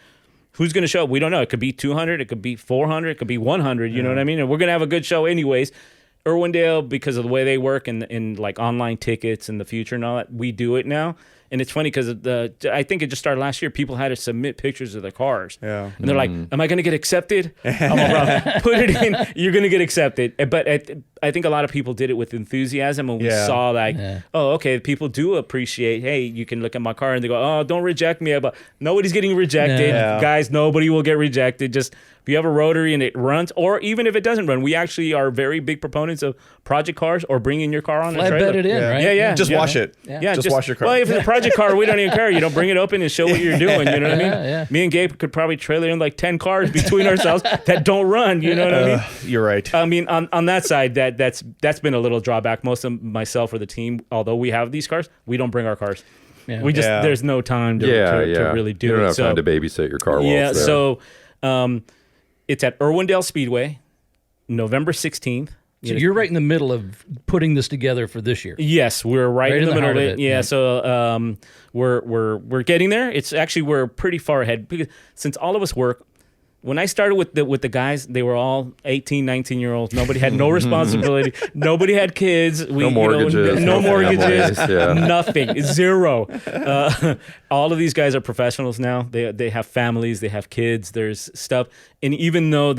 S4: who's going to show up? We don't know. It could be 200. It could be 400. It could be 100. You know what I mean? And we're going to have a good show anyways. Irwindale, because of the way they work and like online tickets in the future and all that, we do it now. And it's funny because I think it just started last year. People had to submit pictures of their cars. Yeah. And they're like, am I going to get accepted? I'm like, bro, put it in. You're going to get accepted. But I think a lot of people did it with enthusiasm. And we saw like, oh, okay, people do appreciate, hey, you can look at my car and they go, oh, don't reject me. But nobody's getting rejected. Guys, nobody will get rejected. Just if you have a Rotary and it runs, or even if it doesn't run, we actually are very big proponents of project cars or bringing your car on a trailer.
S1: Flatbed it in, right?
S4: Yeah.
S2: Just wash it.
S4: Yeah,
S2: just wash your car.
S4: Well, if it's a project car, we don't even care. You don't bring it open and show what you're doing. You know what I mean?
S1: Yeah.
S4: Me and Gabe could probably trailer in like 10 cars between ourselves that don't run. You know what I mean?
S2: You're right.
S4: I mean, on that side, that's been a little drawback. Most of myself or the team, although we have these cars, we don't bring our cars.
S1: Yeah.
S4: We just there's no time to really do it.
S5: You don't have time to babysit your car while it's there.
S4: So it's at Irwindale Speedway, November 16th
S1: So you're right in the middle of putting this together for this year.
S4: Yes, we're right in the middle
S1: heart
S4: of it. Yeah,
S1: right.
S4: so we're getting there. It's actually we're pretty far ahead because since all of us work. When I started with the guys, they were all 18, 19-year-olds. Nobody had no responsibility. Nobody had kids.
S5: No mortgages.
S4: No mortgages.
S5: families, yeah.
S4: Nothing. Zero. All of these guys are professionals now. They have families. They have kids. There's stuff. And even though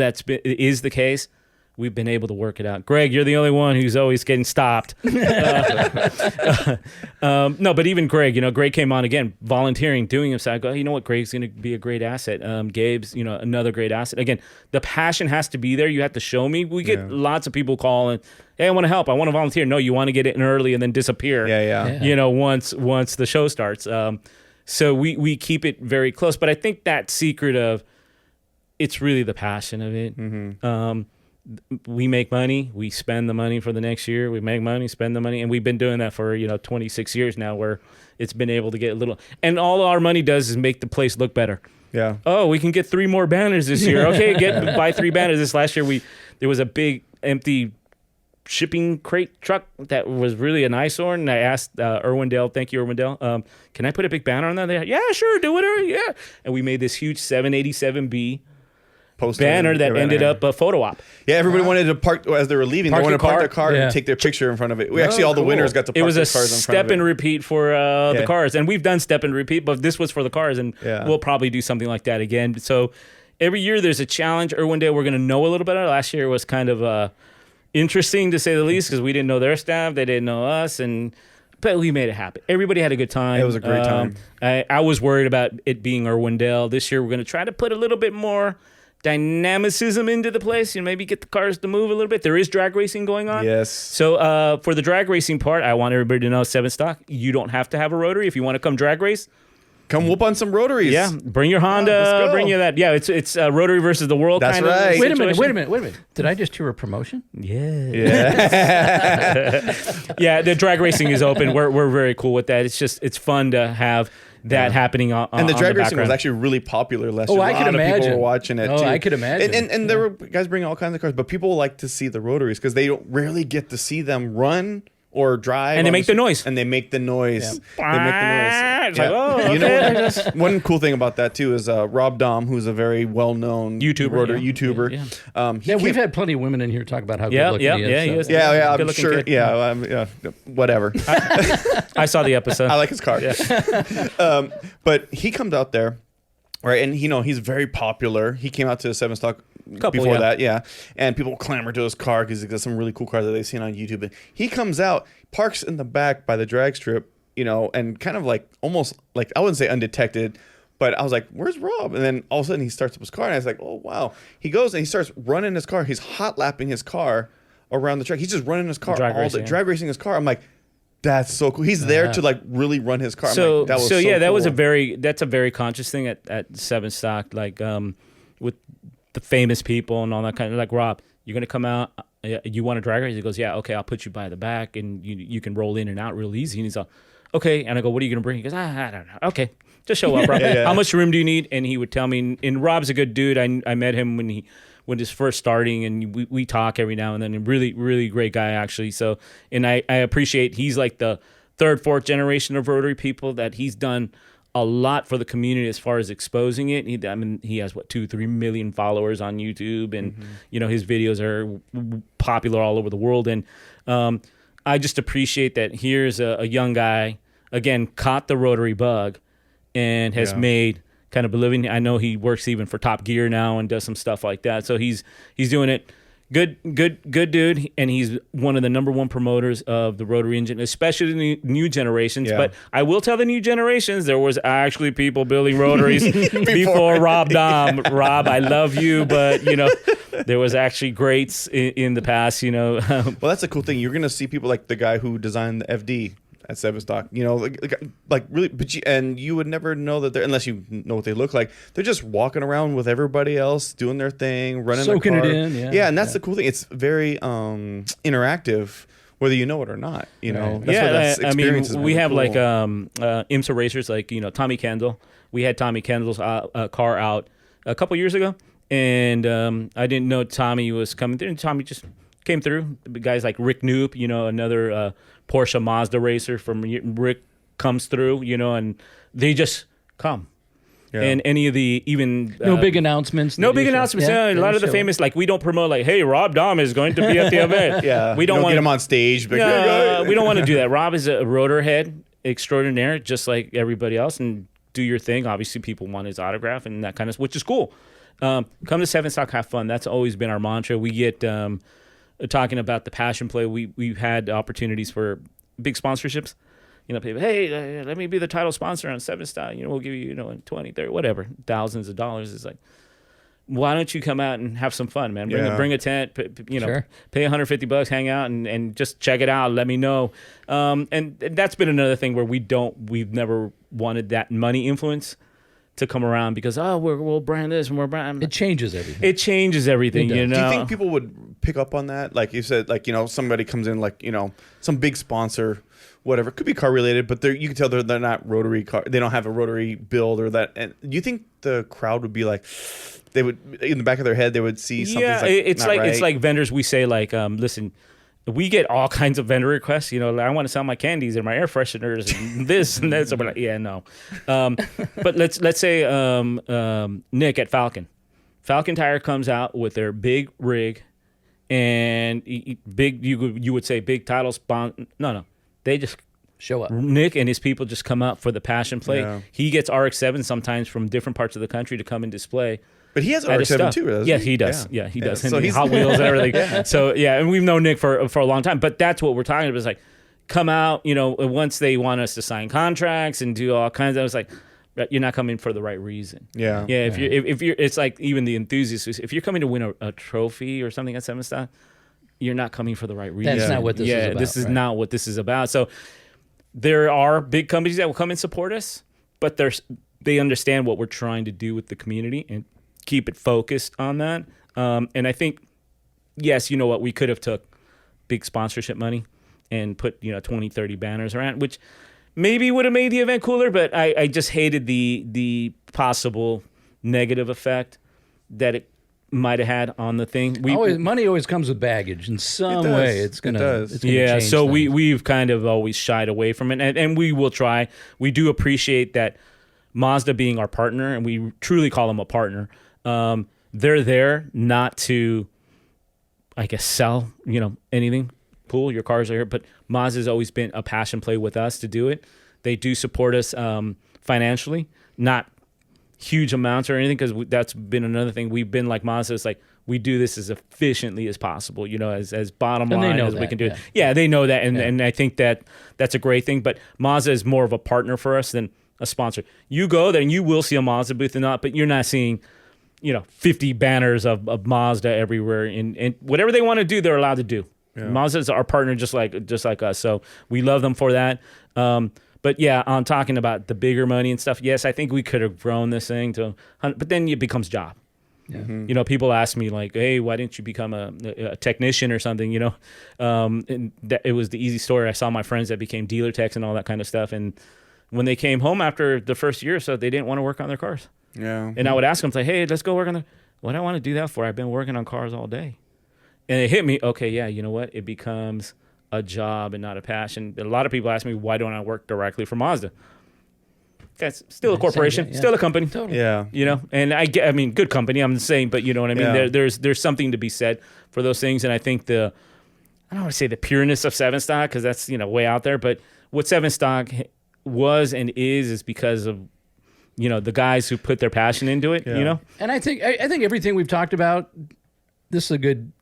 S4: is the case, we've been able to work it out. Greg, you're the only one who's always getting stopped. No, but even Greg, Greg came on again, volunteering, doing himself. I go, you know what? Greg's going to be a great asset. Gabe's, another great asset. Again, the passion has to be there. You have to show me. We get lots of people calling, hey, I want to help. I want to volunteer. No, you want to get in early and then disappear.
S2: Yeah.
S4: Once the show starts. So we keep it very close. But I think that secret of it's really the passion of it.
S2: Mm-hmm.
S4: We make money, we spend the money for the next year, we make money, spend the money, and we've been doing that for 26 years now, where it's been able to get a little, and all our money does is make the place look better.
S2: Yeah.
S4: Oh, we can get 3 more banners this year. Okay, buy 3 banners. This last year there was a big empty shipping crate truck that was really an eyesore, and I asked Irwindale, thank you Irwindale, can I put a big banner on that? They're like, yeah, sure, do whatever, yeah. And we made this huge 787B
S2: Poster
S4: banner that ended up a photo op.
S2: Yeah, everybody wanted to park as they were leaving.
S4: Park
S2: they wanted to park
S4: your
S2: their car and take their picture in front of it. All the winners got to park
S4: It was
S2: their
S4: a
S2: cars in front
S4: step
S2: of it.
S4: and repeat for the cars, and we've done step and repeat, but this was for the cars, and we'll probably do something like that again. So every year there's a challenge. Irwindale, we're going to know a little bit. Last year was kind of interesting to say the least because we didn't know their staff, they didn't know us, but we made it happen. Everybody had a good time.
S2: It was a great time.
S4: I was worried about it being Irwindale. This year we're going to try to put a little bit more dynamicism into the place, maybe get the cars to move a little bit. There is drag racing going on.
S2: Yes.
S4: So for the drag racing part, I want everybody to know SevenStock, you don't have to have a Rotary. If you want to come drag race,
S2: come whoop on some Rotaries.
S4: yeah, bring your Honda, bring you that. Yeah, it's Rotary versus the world.
S2: That's
S4: kind
S2: right.
S4: of
S1: Wait a
S4: situation.
S1: minute. Did I just hear a promotion?
S4: Yeah. Yeah, the drag racing is open. We're very cool with that. It's fun to have that happening on
S2: And the drag racing
S4: background.
S2: was actually really popular last year.
S1: I could
S2: A lot of people
S1: imagine.
S2: were watching it too.
S1: I could imagine.
S2: And there were guys bringing all kinds of cars, but people like to see the Rotaries because they don't rarely get to see them run or drive.
S4: And they make the noise.
S2: And they make the noise.
S1: Yeah.
S2: They make the noise.
S4: It's like, oh,
S2: You know
S4: okay.
S2: what? One cool thing about that too is Rob Dom, who's a very well-known
S4: YouTuber,
S2: Rotary
S4: yeah.
S2: YouTuber. He
S1: We've
S2: came-
S1: had plenty of women in here talk about how good
S4: Yeah,
S1: looking
S4: yeah,
S1: he is.
S4: yeah, he
S1: so.
S4: is.
S2: Yeah, I'm
S4: Good-looking
S2: sure.
S4: kid.
S2: Yeah, whatever.
S4: I saw the episode.
S2: I like his car. But he comes out there, right? And he's very popular. He came out to SevenStock before that, and people clamor to his car because he's got some really cool cars that they've seen on YouTube. And he comes out, parks in the back by the drag strip, and kind of like almost like I wouldn't say undetected, but I was like, "Where's Rob?" And then all of a sudden he starts up his car, and I was like, "Oh wow!" He goes and he starts running his car. He's hot lapping his car around the track. He's just running his car
S4: Drag racing
S2: his car. I'm like, that's so cool. He's there to like really run his car. I'm
S4: So
S2: like, that was
S4: that was
S2: cool.
S4: that's a very conscious thing at SevenStock, like with the famous people and all that kind of, like, Rob, you're gonna come out, you want to drag race? He goes, yeah, okay, I'll put you by the back and you can roll in and out real easy. And he's like, okay. And I go, what are you gonna bring? He goes, I don't know. Okay, just show up, Rob. How much room do you need? And he would tell me. And Rob's a good dude. I met him when he's first starting, and we talk every now and then. And really, really great guy, actually. So, and I appreciate, he's like the 3rd, 4th generation of Rotary people, that he's done a lot for the community as far as exposing it. He has 2-3 million followers on YouTube, and his videos are popular all over the world. And I just appreciate that here's a young guy, again, caught the Rotary bug and has made kind of a living. I know he works even for Top Gear now and does some stuff like that. So he's doing it. Good dude, and he's one of the number 1 promoters of the Rotary engine, especially the new generations.
S2: Yeah.
S4: But I will tell the new generations, there was actually people building Rotaries before Rob Dom. Rob, I love you, but there was actually greats in the past.
S2: Well, that's a cool thing. You're gonna see people like the guy who designed the FD at SevenStock, like really, but you would never know that they're, unless you know what they look like. They're just walking around with everybody else, doing their thing, running
S1: Soaking
S2: their car.
S1: it in, yeah.
S2: And that's the cool thing. It's very interactive, whether you know it or not. That's what
S4: I mean,
S2: experience is
S4: we
S2: really
S4: have
S2: cool.
S4: like IMSA racers, like Tommy Kendall. We had Tommy Kendall's car out a couple years ago, and I didn't know Tommy was coming there. And Tommy just came through. Guys like Rick Knoop, another Porsche Mazda racer from Rick comes through, and they just come. Yeah. And any of the even
S1: no big announcements.
S4: No big announcements. Yeah, a lot of the famous, like, we don't promote like, hey, Rob Dahm is going to be at the event.
S2: Yeah,
S4: we don't want
S2: get him on stage.
S4: But we don't want to do that. Rob is a rotor head extraordinaire, just like everybody else, and do your thing. Obviously, people want his autograph and that kind of, which is cool. Come to SevenStock, have fun. That's always been our mantra. We get talking about the passion play. We've had opportunities for big sponsorships. People, hey, let me be the title sponsor on SevenStock. We'll give you, 20, 30, whatever, thousands of dollars. It's like, why don't you come out and have some fun, man? Bring a tent,
S1: Sure.
S4: Pay $150, hang out, and just check it out. Let me know. And that's been another thing where we've never wanted that money influence to come around because we'll brand this and we're brand.
S1: It changes everything.
S4: It changes everything.
S2: Do you think people would pick up on that? Like you said, like somebody comes in, like some big sponsor, whatever. It could be car related, but you can tell they're not Rotary car. They don't have a Rotary build or that. And do you think the crowd would be like, they would in the back of their head they would see something?
S4: Yeah, it's like vendors. We say like, listen. We get all kinds of vendor requests. I want to sell my candies and my air fresheners and this and that. So we're like, yeah, no. But let's say Nick at Falcon. Falcon Tire comes out with their big rig and big. You would say big title spawn. No. They just
S1: show up.
S4: Nick and his people just come out for the passion play. Yeah. He gets RX-7 sometimes from different parts of the country to come and display.
S2: But he has RX-7 too, doesn't he?
S4: Yeah, he does. Yeah, he does. So he's Hot Wheels and everything. Yeah. So, yeah, and we've known Nick for a long time. But that's what we're talking about. It's like, come out, once they want us to sign contracts and do all kinds of, it's like, you're not coming for the right reason.
S2: Yeah.
S4: Yeah, if you're, it's like even the enthusiasts, if you're coming to win a trophy or something at SevenStock, you're not coming for the right reason.
S1: That's not what this is about.
S4: Yeah, this is not what this is about. So there are big companies that will come and support us, but they understand what we're trying to do with the community and keep it focused on that. And I think, yes, we could have took big sponsorship money and put 20, 30 banners around, which maybe would have made the event cooler, but I just hated the possible negative effect that it might have had on the thing.
S1: Money always comes with baggage in some way. It's gonna
S4: yeah. So
S1: things.
S4: we've kind of always shied away from it, and we will try. We do appreciate that Mazda being our partner, and we truly call them a partner. They're there not to, I guess, sell anything. Cool, your cars are here, but Mazda's always been a passion play with us to do it. They do support us financially, not huge amounts or anything, because that's been another thing. We've been like Mazda. It's like we do this as efficiently as possible, as bottom line as we can do it. Yeah, they know that, and I think that's a great thing. But Mazda is more of a partner for us than a sponsor. You go there and you will see a Mazda booth and not, but you're not seeing 50 banners of Mazda everywhere, and whatever they want to do, they're allowed to do. Yeah. Mazda's our partner, just like us. So we love them for that. But yeah, on talking about the bigger money and stuff, yes, I think we could have grown this thing to, but then it becomes job. Yeah. Mm-hmm. People ask me like, hey, why didn't you become a technician or something? And it was the easy story. I saw my friends that became dealer techs and all that kind of stuff. And when they came home after the first year or so, they didn't want to work on their cars.
S2: Yeah.
S4: And I would ask them, like, hey, let's go work on the, what do I want to do that for? I've been working on cars all day. And it hit me, okay, yeah, you know what? It becomes a job and not a passion. A lot of people ask me, why don't I work directly for Mazda? That's still a corporation, still a company.
S1: Totally.
S2: Yeah.
S4: And I mean, good company, I'm saying, but you know what I mean? Yeah. There's something to be said for those things. And I think I don't want to say the pureness of SevenStock, because that's, way out there, but what SevenStock was and is because of, the guys who put their passion into it,
S1: And I think everything we've talked about, this is a good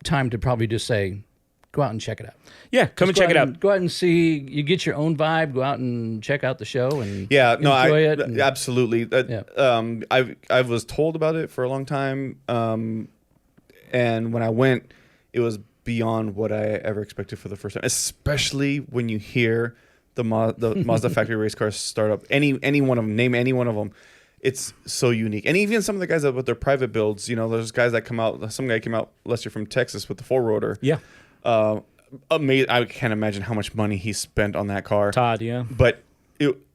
S1: time to probably just say, go out and check it out.
S4: Yeah, come and check it out.
S1: Go out and see. You get your own vibe. Go out and check out the show and
S2: enjoy
S1: it.
S2: Absolutely. I was told about it for a long time, and when I went, it was beyond what I ever expected for the first time. Especially when you hear the Mazda factory race cars start up. Any one of them. Name any one of them. It's so unique. And even some of the guys that with their private builds, there's guys that come out. Some guy came out, Lester from Texas, with the 4-rotor.
S4: Yeah.
S2: Amazing. I can't imagine how much money he spent on that car.
S4: Todd, yeah.
S2: But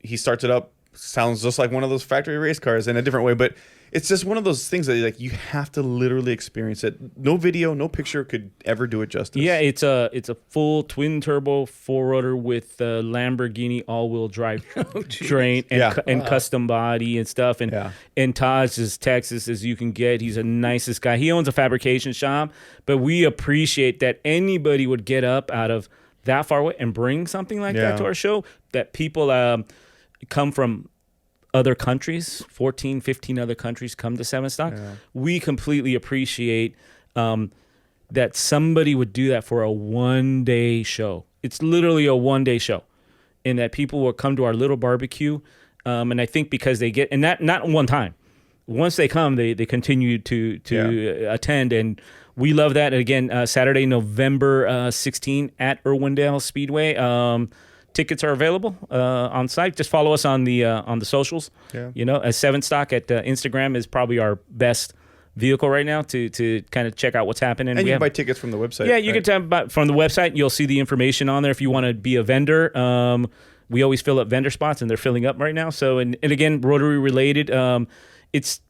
S2: he starts it up, sounds just like one of those factory race cars in a different way. But it's just one of those things that like you have to literally experience it. No video, no picture could ever do it justice.
S4: Yeah, it's a full twin turbo 4-rotor with Lamborghini all-wheel drive drain and custom body and stuff. And Todd's as Texas as you can get. He's the nicest guy. He owns a fabrication shop, but we appreciate that anybody would get up out of that far away and bring something like that to our show. That people come from other countries, 14, 15 other countries come to SevenStock. Yeah. We completely appreciate that somebody would do that for a one-day show. It's literally a one-day show. And that people will come to our little barbecue. And I think because they get, and not one time. Once they come, they continue to attend. And we love that. Again, Saturday, November 16 at Irwindale Speedway. Tickets are available on site. Just follow us on the socials. Yeah. You know, as SevenStock at Instagram is probably our best vehicle right now to kind of check out what's happening.
S2: And you can buy tickets from the website.
S4: Yeah, you can buy from the website. You'll see the information on there if you want to be a vendor. We always fill up vendor spots, and they're filling up right now. So, and again, Rotary related. It's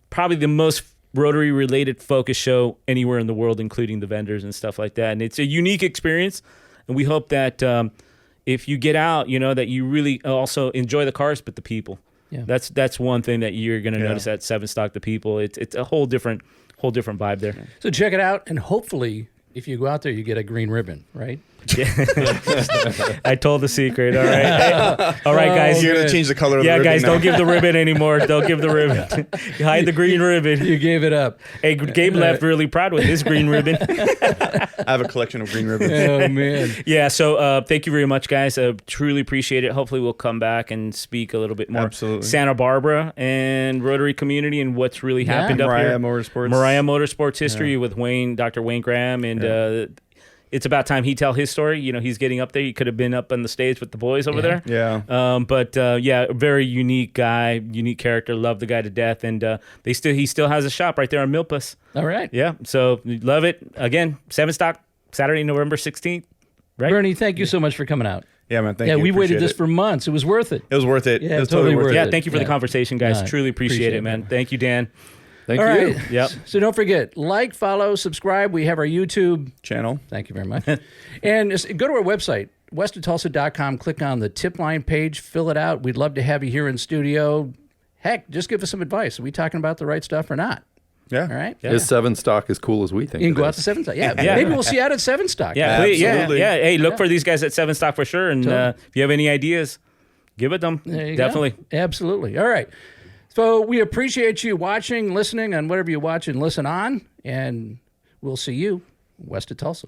S4: probably the most Rotary related focus show anywhere in the world, including the vendors and stuff like that. And it's a unique experience, and we hope that if you get out, you know, that you really also enjoy the cars, but the people. Yeah. That's one thing that you're going to notice at SevenStock, the people. It's a whole different vibe there.
S1: So check it out, and hopefully, if you go out there, you get a green ribbon, right?
S4: Yeah. I told the secret. All right, all right, guys.
S2: You're gonna change the color of the ribbon.
S4: Yeah, guys, don't give the ribbon anymore. Don't give the ribbon. Hide the green ribbon.
S1: You gave it up.
S4: Hey, Gabe left really proud with his green ribbon.
S2: I have a collection of green ribbons.
S1: Oh man.
S4: Yeah. So thank you very much, guys. Truly appreciate it. Hopefully, we'll come back and speak a little bit more.
S2: Absolutely.
S4: Santa Barbara and Rotary community and what's really happened up
S2: Mariah
S4: here.
S2: Motorsports
S4: history with Dr. Wayne Graham, and it's about time he tell his story. You know, he's getting up there. He could have been up on the stage with the boys over there.
S2: Yeah.
S4: But very unique guy, unique character. Love the guy to death, and he still has a shop right there on Milpas.
S1: All right.
S4: Yeah. So love it. Again, SevenStock, Saturday, November 16th. Right.
S1: Bernie, thank you so much for coming out.
S2: Yeah, man. Thank you.
S1: We waited this for months. It was worth it.
S2: It was worth it.
S1: Yeah,
S2: it was
S1: totally worth it.
S4: Yeah. Thank you for the conversation, guys. Truly appreciate it, man. Thank you, Dan.
S5: Thank
S1: you.
S5: Right.
S4: Yep.
S1: So don't forget, like, follow, subscribe. We have our YouTube
S2: channel.
S1: Thank you very much. And just go to our website, westofTulsa.com. Click on the tip line page. Fill it out. We'd love to have you here in studio. Heck, just give us some advice. Are we talking about the right stuff or not?
S2: Yeah.
S1: All right.
S5: Is SevenStock as cool as we think?
S1: You can go out to SevenStock. Yeah. Maybe we'll see you out at SevenStock.
S4: Yeah.
S2: Absolutely.
S4: Yeah. Hey, look for these guys at SevenStock for sure. And if you have any ideas, give it them. Definitely.
S1: Go. Absolutely. All right. So we appreciate you watching, listening on whatever you watch and listen on, and we'll see you west of Tulsa.